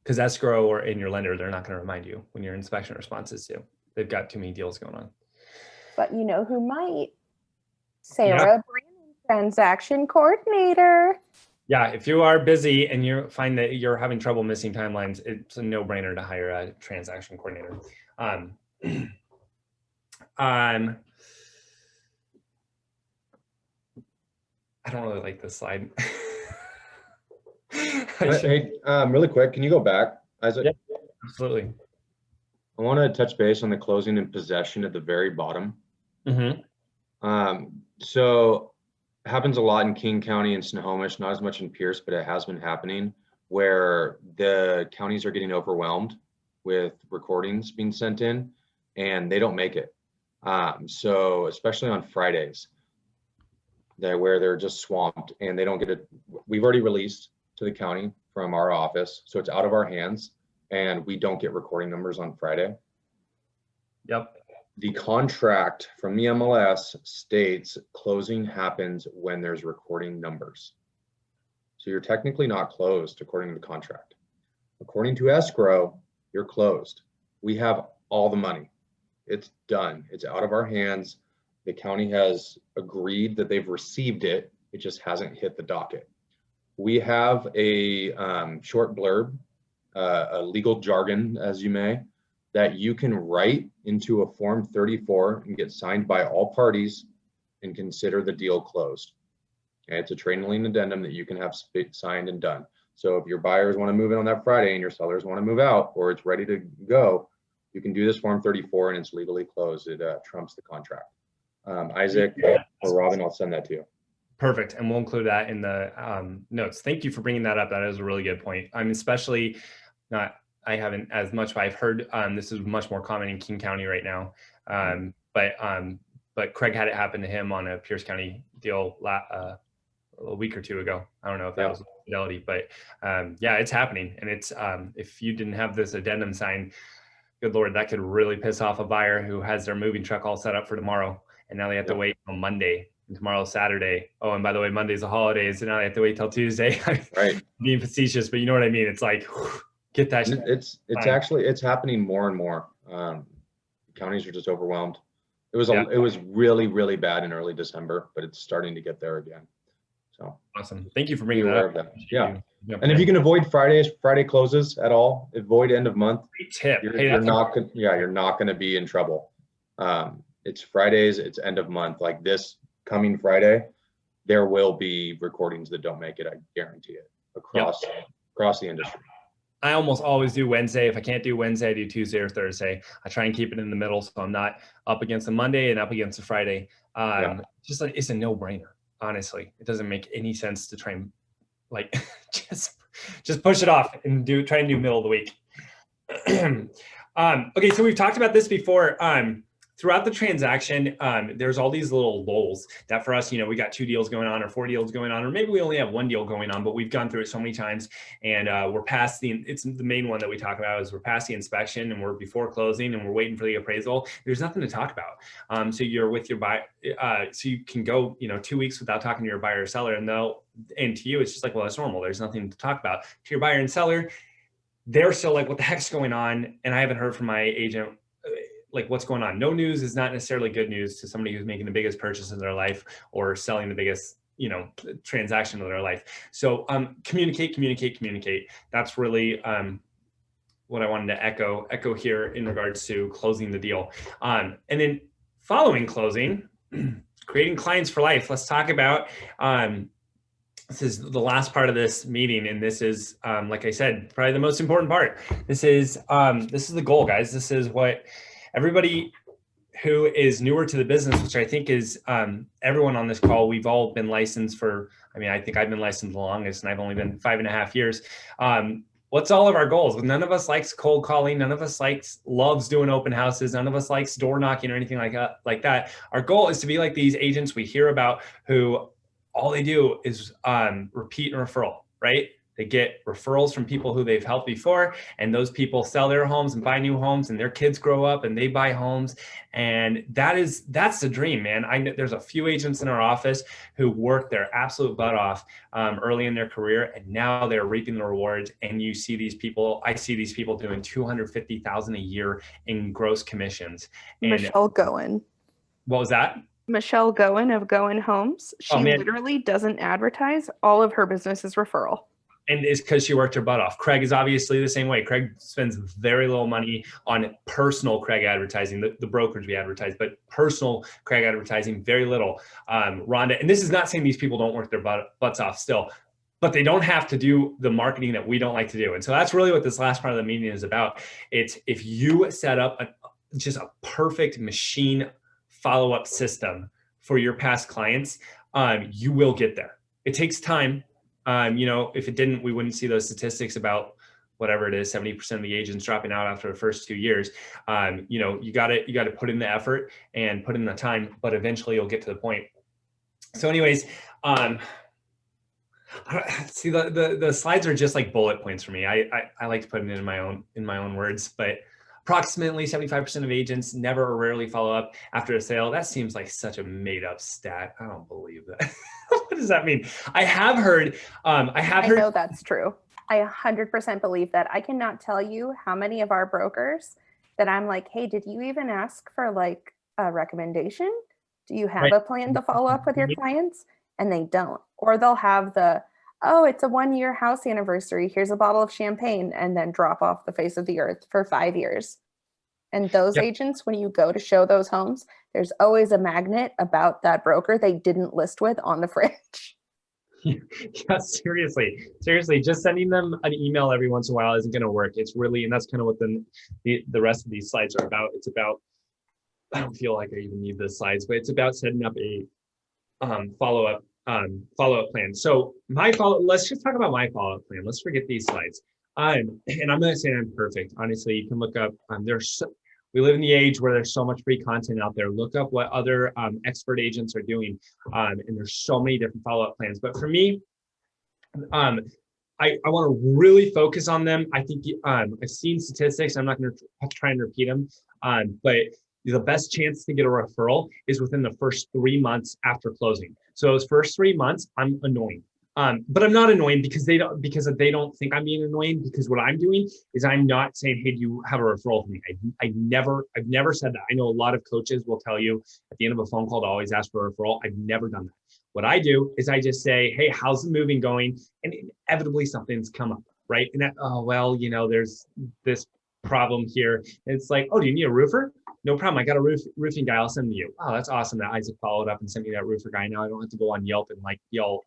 Because escrow or in your lender, they're not going to remind you when your inspection responses do. They've got too many deals going on. But you know who might? Sarah Brandon, transaction coordinator. Yeah, if you are busy and you find that you're having trouble missing timelines, it's a no-brainer to hire a transaction coordinator. I don't really like this slide. Hey, really quick, can you go back, Isaac? Yeah, absolutely. I want to touch base on the closing and possession at the very bottom. So it happens a lot in King County and Snohomish, not as much in Pierce, but it has been happening where the counties are getting overwhelmed with recordings being sent in and they don't make it. So especially on Fridays, where they're just swamped and they don't get it. We've already released to the county from our office, so it's out of our hands. and we don't get recording numbers on Friday, Yep. the contract from the MLS states closing happens when there's recording numbers. So you're technically not closed according to the contract. According to escrow, you're closed. We have all the money. It's done. It's out of our hands. The county has agreed that they've received it. It just hasn't hit the docket. We have a short blurb, a legal jargon, as you may, that you can write into a Form 34 and get signed by all parties and consider the deal closed. Okay, it's a trade and lien addendum that you can have signed and done. So if your buyers want to move in on that Friday and your sellers want to move out, or it's ready to go, you can do this Form 34 and it's legally closed. It trumps the contract. Isaac or Robin, I'll send that to you. Perfect. And we'll include that in the notes. Thank you for bringing that up. That is a really good point. I'm especially not, I haven't as much, but I've heard this is much more common in King County right now. But Craig had it happen to him on a Pierce County deal a week or two ago. I don't know if that was Fidelity, but yeah, it's happening. And it's if you didn't have this addendum signed, good Lord, that could really piss off a buyer who has their moving truck all set up for tomorrow. And now they have to wait till Monday, and tomorrow's Saturday. Oh, and by the way, Monday's a holiday, so now they have to wait till Tuesday. Right. Being facetious, but you know what I mean? It's like, get that shit. It's actually, it's happening more and more. Counties are just overwhelmed. It was really, really bad in early December, but it's starting to get there again. So awesome. Thank you for bringing that up. Yeah. And if you can avoid Friday closes at all, avoid end of month. Great tip. You're not going to be in trouble. It's Fridays, it's end of month. Like this coming Friday, there will be recordings that don't make it. I guarantee it across the industry. I almost always do Wednesday. If I can't do Wednesday, I do Tuesday or Thursday. I try and keep it in the middle, so I'm not up against a Monday and up against a Friday. Just like, it's a no-brainer. Honestly, it doesn't make any sense to try and like just push it off and try and do middle of the week. Okay, so we've talked about this before. Throughout the transaction, there's all these little lulls that for us, we got 2 deals going on or 4 deals going on, or maybe we only have 1 deal going on, but we've gone through it so many times and we're past it's the main one that we talk about is we're past the inspection and we're before closing and we're waiting for the appraisal. There's nothing to talk about. So you're with your buyer, so you can go, 2 weeks without talking to your buyer or seller and to you, it's just like, well, that's normal. There's nothing to talk about. To your buyer and seller, they're still like, what the heck's going on? And I haven't heard from my agent like what's going on. No news is not necessarily good news to somebody who's making the biggest purchase of their life or selling the biggest, transaction of their life. So communicate. That's really what I wanted to echo here in regards to closing the deal. And then following closing, creating clients for life. Let's talk about this is the last part of this meeting, and this is, like I said, probably the most important part. This is the goal, guys. This is what everybody who is newer to the business, which I think is everyone on this call, we've all been licensed for, I think I've been licensed the longest and I've only been 5.5 years. What's all of our goals? None of us likes cold calling. None of us loves doing open houses. None of us likes door knocking or anything like that. Our goal is to be like these agents we hear about who all they do is repeat and referral, right? They get referrals from people who they've helped before, and those people sell their homes and buy new homes, and their kids grow up and they buy homes. And that's the dream, man. There's a few agents in our office who worked their absolute butt off early in their career, and now they're reaping the rewards. And I see these people doing $250,000 a year in gross commissions. And Michelle Goen. What was that? Michelle Goen of Goen Homes. She literally doesn't advertise. All of her business is referral. And it's because she worked her butt off. Craig is obviously the same way. Craig spends very little money on personal Craig advertising, the brokerage we advertise, but personal Craig advertising, very little. Rhonda, and this is not saying these people don't work their butts off still, but they don't have to do the marketing that we don't like to do. And so that's really what this last part of the meeting is about. It's if you set up just a perfect machine follow-up system for your past clients, you will get there. It takes time. If it didn't, we wouldn't see those statistics about whatever it is, 70% of the agents dropping out after the first 2 years. You got to put in the effort and put in the time, but eventually you'll get to the point. So anyways, See, the slides are just like bullet points for me. I like to put it in my own words, but approximately 75% of agents never or rarely follow up after a sale. That seems like such a made up stat. I don't believe that. What does that mean? I have heard. I know that's true. I 100% believe that. I cannot tell you how many of our brokers that I'm like, hey, did you even ask for like a recommendation? Do you have a plan to follow up with your clients? And they don't. Or they'll have oh, it's a 1-year house anniversary. Here's a bottle of champagne, and then drop off the face of the earth for 5 years. And those agents, when you go to show those homes, there's always a magnet about that broker they didn't list with on the fridge. Yeah, seriously, just sending them an email every once in a while isn't going to work. It's really, and that's kind of what the rest of these slides are about. It's about, I don't feel like I even need the slides, but it's about setting up a follow-up plan. So let's just talk about my follow-up plan. Let's forget these slides. And I'm going to say I'm perfect. Honestly, you can look up, we live in the age where there's so much free content out there. Look up what other expert agents are doing. And there's so many different follow-up plans. But for me, I want to really focus on them. I think I've seen statistics. I'm not going to try and repeat them. But the best chance to get a referral is within the first 3 months after closing. So those first 3 months, I'm annoying. But I'm not annoying because they don't think I'm being annoying, because what I'm doing is I'm not saying, hey, do you have a referral for me? I've never said that. I know a lot of coaches will tell you at the end of a phone call to always ask for a referral. I've never done that. What I do is I just say, hey, how's the moving going? And inevitably something's come up, right? And there's this problem here. And it's like, oh, do you need a roofer? No problem. I got a roofing guy. I'll send to you. Oh, that's awesome that Isaac followed up and sent me that roofer guy. Now I don't have to go on Yelp and like yell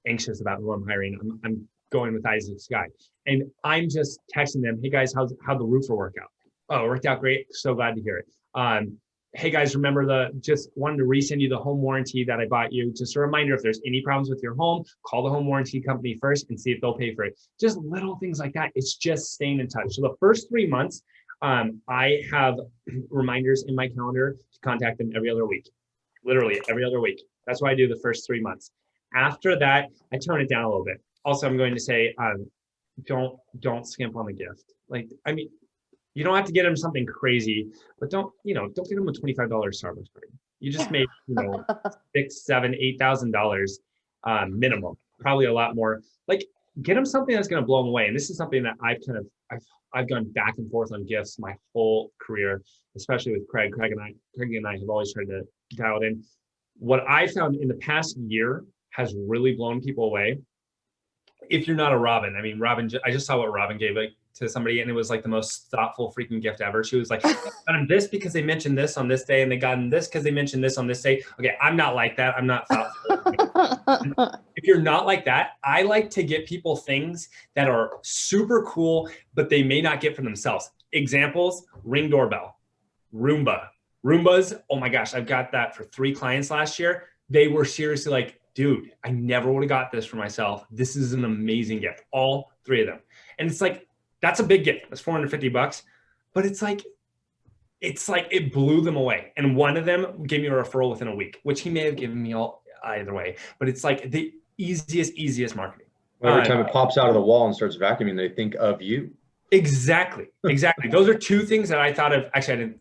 anxious about who I'm hiring. I'm going with Isaac's guy. And I'm just texting them, hey guys, how'd the roofer work out? Oh, it worked out great. So glad to hear it. Hey guys, remember just wanted to resend you the home warranty that I bought you. Just a reminder, if there's any problems with your home, call the home warranty company first and see if they'll pay for it. Just little things like that. It's just staying in touch. So the first 3 months, I have reminders in my calendar to contact them every other week, literally every other week. That's what I do the first 3 months. After that, I tone it down a little bit. Also, I'm going to say, don't skimp on the gift. Like, I mean, you don't have to get them something crazy, but don't get them a $25 Starbucks card. You just made, $6,000, $7,000, $8,000 minimum, probably a lot more. Like, get them something that's going to blow them away. And this is something that I've gone back and forth on gifts my whole career, especially with Craig. Craig and I have always tried to dial it in. What I found in the past year has really blown people away. If you're not a Robin, I mean, I just saw what Robin gave to somebody, and it was like the most thoughtful freaking gift ever. She was like, I got him this because they mentioned this on this day, and they got him this because they mentioned this on this day. Okay, I'm not like that. I'm not thoughtful. If you're not like that, I like to get people things that are super cool, but they may not get for themselves. Examples: Ring doorbell, Roombas. Oh my gosh, I've got that for 3 clients last year. They were seriously like, dude, I never would have got this for myself. This is an amazing gift. All 3 of them. And it's like, that's a big gift. That's $450. But it's like it blew them away. And one of them gave me a referral within a week, which he may have given me either way. But it's like the easiest marketing. Every time it pops out of the wall and starts vacuuming, they think of you. Exactly. Those are 2 things that I thought of. Actually, I didn't.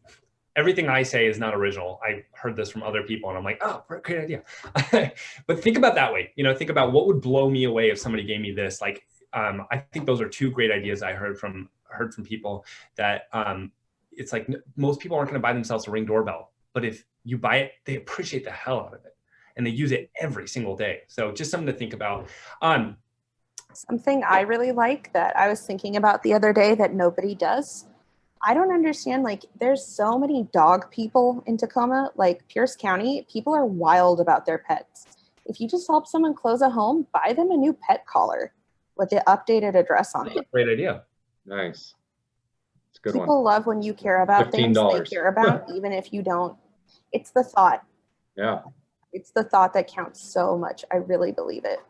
Everything I say is not original. I heard this from other people and I'm like, oh, great idea. But think about that way. Think about what would blow me away if somebody gave me this. Like, I think those are 2 great ideas I heard from people that it's like most people aren't going to buy themselves a Ring doorbell, but if you buy it, they appreciate the hell out of it and they use it every single day. So just something to think about. Something I really like that I was thinking about the other day that nobody does. I don't understand, like, there's so many dog people in Tacoma, like Pierce County. People are wild about their pets. If you just help someone close a home, buy them a new pet collar with the updated address on it. Great idea. Nice. It's a good one. People love when you care about things $15. they care about, even if you don't. It's the thought. Yeah. It's the thought that counts so much. I really believe it.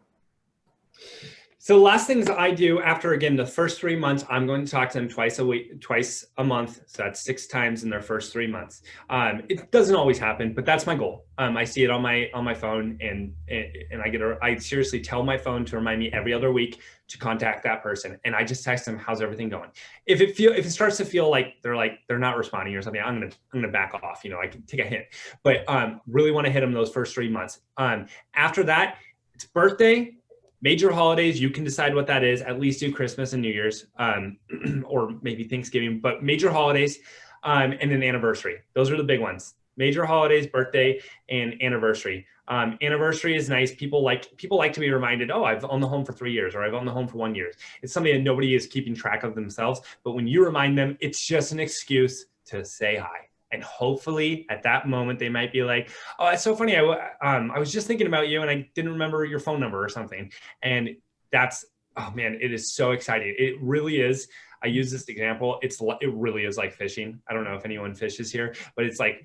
So last things I do after, again, the first 3 months, I'm going to talk to them twice a week, twice a month. So that's 6 times in their first 3 months. It doesn't always happen, but that's my goal. I see it on my phone, and I seriously tell my phone to remind me every other week to contact that person. And I just text them, how's everything going? If it starts to feel like they're not responding or something, I'm gonna back off. I can take a hint, but really want to hit them those first 3 months. After that, it's birthday. Major holidays, you can decide what that is. At least do Christmas and New Year's, or maybe Thanksgiving, but major holidays, and an anniversary. Those are the big ones. Major holidays, birthday, and anniversary. Anniversary is nice. People like to be reminded, oh, I've owned the home for 3 years, or I've owned the home for 1 year. It's something that nobody is keeping track of themselves. But when you remind them, it's just an excuse to say hi. And hopefully at that moment, they might be like, oh, it's so funny. I was just thinking about you and I didn't remember your phone number or something. And that's, oh man, it is so exciting. It really is. I use this example. It really is like fishing. I don't know if anyone fishes here, but it's like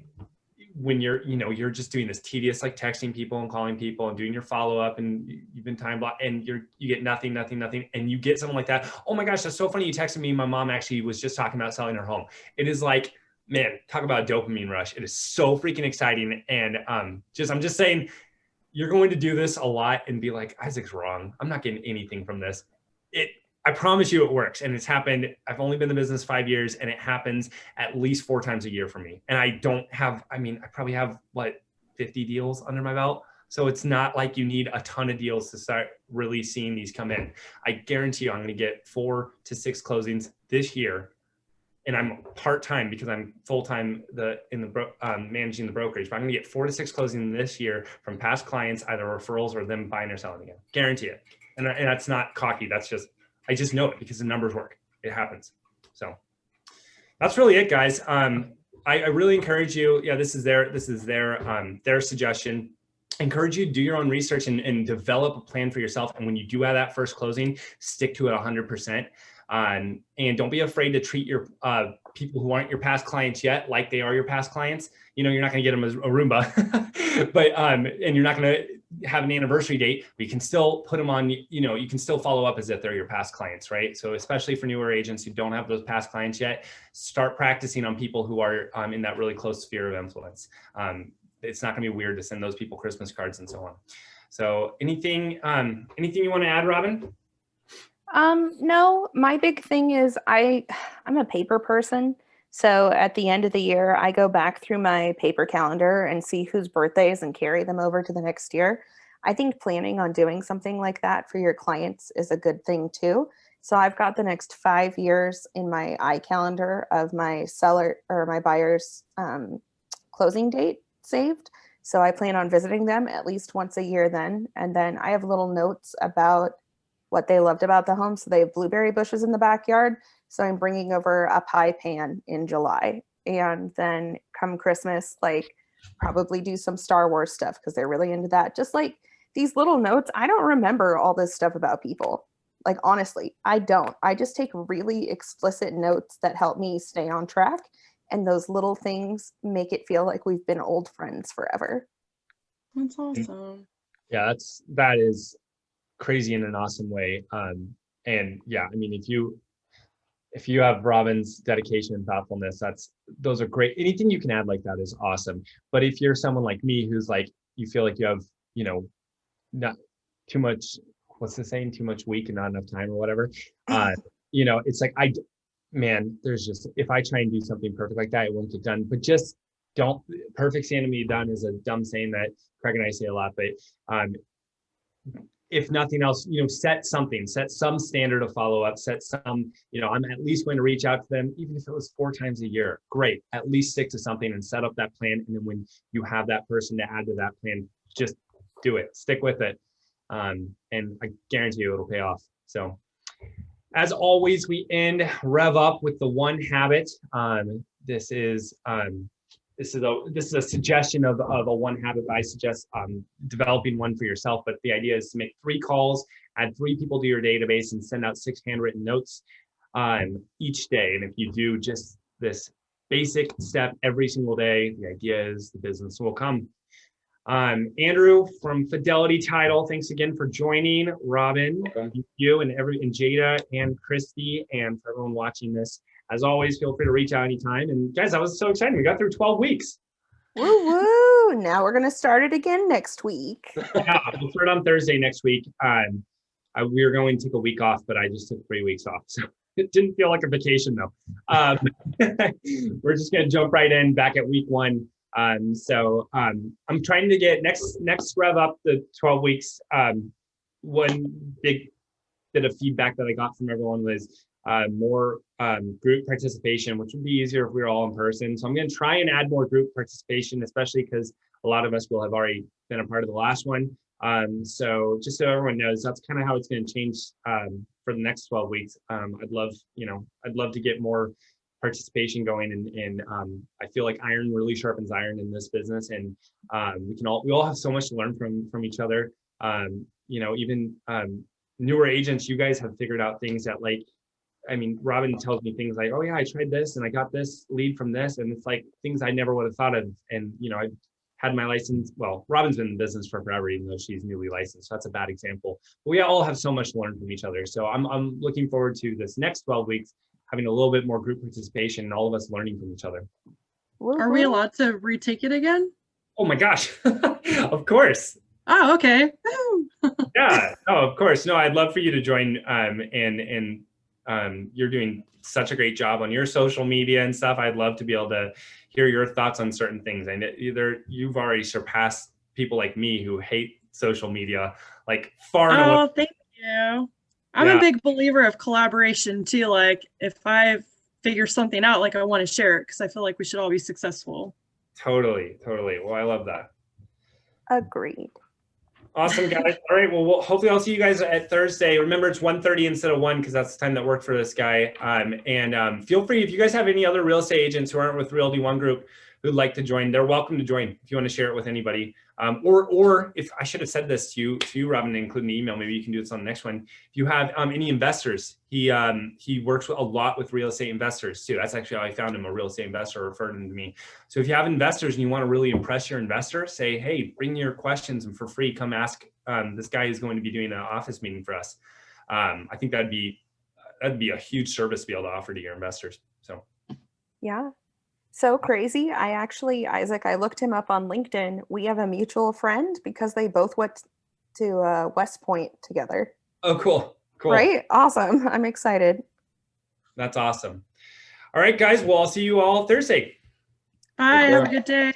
when you're just doing this tedious, like texting people and calling people and doing your follow-up, and you've been time blocked and you get nothing. And you get someone like that. Oh my gosh, that's so funny. You texted me. My mom actually was just talking about selling her home. It is like, man, talk about a dopamine rush. It is so freaking exciting. And I'm just saying, you're going to do this a lot and be like, Isaac's wrong. I'm not getting anything from this. I promise you it works. And it's happened. I've only been in the business 5 years, and it happens at least 4 times a year for me. And I probably have 50 deals under my belt. So it's not like you need a ton of deals to start really seeing these come in. I guarantee you I'm going to get 4 to 6 closings this year. And I'm part-time because I'm full-time managing the brokerage, but I'm gonna get 4 to 6 closings this year from past clients, either referrals or them buying or selling again. Guarantee it. And that's not cocky. I just know it because the numbers work. It happens. So that's really it, guys. I really encourage you. Yeah, this is their suggestion. I encourage you to do your own research and develop a plan for yourself. And when you do have that first closing, stick to it 100%. And don't be afraid to treat your people who aren't your past clients yet like they are your past clients. You're not going to get them a Roomba, but and you're not going to have an anniversary date. But you can still put them on. You can still follow up as if they're your past clients, right? So especially for newer agents who don't have those past clients yet, start practicing on people who are in that really close sphere of influence. It's not going to be weird to send those people Christmas cards and so on. So anything you want to add, Robin? No, my big thing is I'm a paper person. So at the end of the year, I go back through my paper calendar and see whose birthdays and carry them over to the next year. I think planning on doing something like that for your clients is a good thing too. So I've got the next 5 years in my iCalendar of my seller or my buyer's closing date saved. So I plan on visiting them at least once a year then. And then I have little notes about what they loved about the home. So they have blueberry bushes in the backyard. So I'm bringing over a pie pan in July. And then come Christmas, probably do some Star Wars stuff because they're really into that. Just like these little notes. I don't remember all this stuff about people. Honestly, I don't. I just take really explicit notes that help me stay on track. And those little things make it feel like we've been old friends forever. That's awesome. Yeah, that is crazy in an awesome way. And yeah, I mean, if you have Robin's dedication and thoughtfulness, those are great. Anything you can add like that is awesome. But if you're someone like me who's you feel like you have not too much, what's the saying, too much week and not enough time or whatever, it's there's just, if I try and do something perfect like that, it won't get done. But just don't. Perfect's the enemy of done is a dumb saying that Craig and I say a lot, but if nothing else, set some standard of follow-up, set some, I'm at least going to reach out to them, even if it was 4 times a year, great, at least stick to something and set up that plan. And then when you have that person to add to that plan, just do it, stick with it. And I guarantee you it'll pay off. So as always, we end Rev Up with the one habit. This is a suggestion of a one habit. I suggest developing one for yourself, but the idea is to make 3 calls, add 3 people to your database, and send out 6 handwritten notes each day. And if you do just this basic step every single day, the idea is the business will come. Andrew from Fidelity Title, thanks again for joining. Robin, Welcome. thank you, and Jada and Christy, and for everyone watching this. As always, feel free to reach out anytime. And guys, that was so exciting. We got through 12 weeks. Woo woo! Now we're gonna start it again next week. Yeah, we'll start on Thursday next week. We were going to take a week off, but I just took 3 weeks off. So it didn't feel like a vacation though. We're just gonna jump right in back at week 1. I'm trying to get next rev up the 12 weeks. One big bit of feedback that I got from everyone was more group participation, which would be easier if we were all in person. So I'm going to try and add more group participation, especially because a lot of us will have already been a part of the last one. So just so everyone knows, that's kind of how it's going to change for the next 12 weeks. I'd love to get more participation going, and I feel like iron really sharpens iron in this business, and we all have so much to learn from each other. Even newer agents, you guys have figured out things that, like, I mean, Robin tells me things like, oh yeah, I tried this and I got this lead from this, and it's like things I never would have thought of. And I had my license. Well, Robin's been in the business for forever, even though she's newly licensed. So that's a bad example. But we all have so much to learn from each other. So I'm looking forward to this next 12 weeks having a little bit more group participation and all of us learning from each other. Are we allowed to retake it again? Oh my gosh, of course. Oh, okay. Yeah, no, of course. No, I'd love for you to join. You're doing such a great job on your social media and stuff. I'd love to be able to hear your thoughts on certain things. And either you've already surpassed people like me who hate social media, like far and away. Oh, thank you. I'm a big believer of collaboration too. Like if I figure something out, like I want to share it because I feel like we should all be successful. Totally. Well, I love that. Agreed. Awesome, guys. All right. Well, hopefully I'll see you guys at Thursday. Remember, it's 1:30 instead of 1 because that's the time that worked for this guy. Feel free, if you guys have any other real estate agents who aren't with Realty One Group who'd like to join, they're welcome to join if you want to share it with anybody. Or if I should have said this to you, Robin, including the email, maybe you can do this on the next one. If you have any investors, he works a lot with real estate investors too. That's actually how I found him. A real estate investor referred him to me. So if you have investors and you want to really impress your investor, say, hey, bring your questions and for free, come ask this guy who's going to be doing an office meeting for us. I think that'd be a huge service to be able to offer to your investors. So Yeah. So crazy. Isaac, I looked him up on LinkedIn. We have a mutual friend because they both went to West Point together. Oh, cool. Right? Awesome. I'm excited. That's awesome. All right, guys. Well, I'll see you all Thursday. Bye. Have a good day.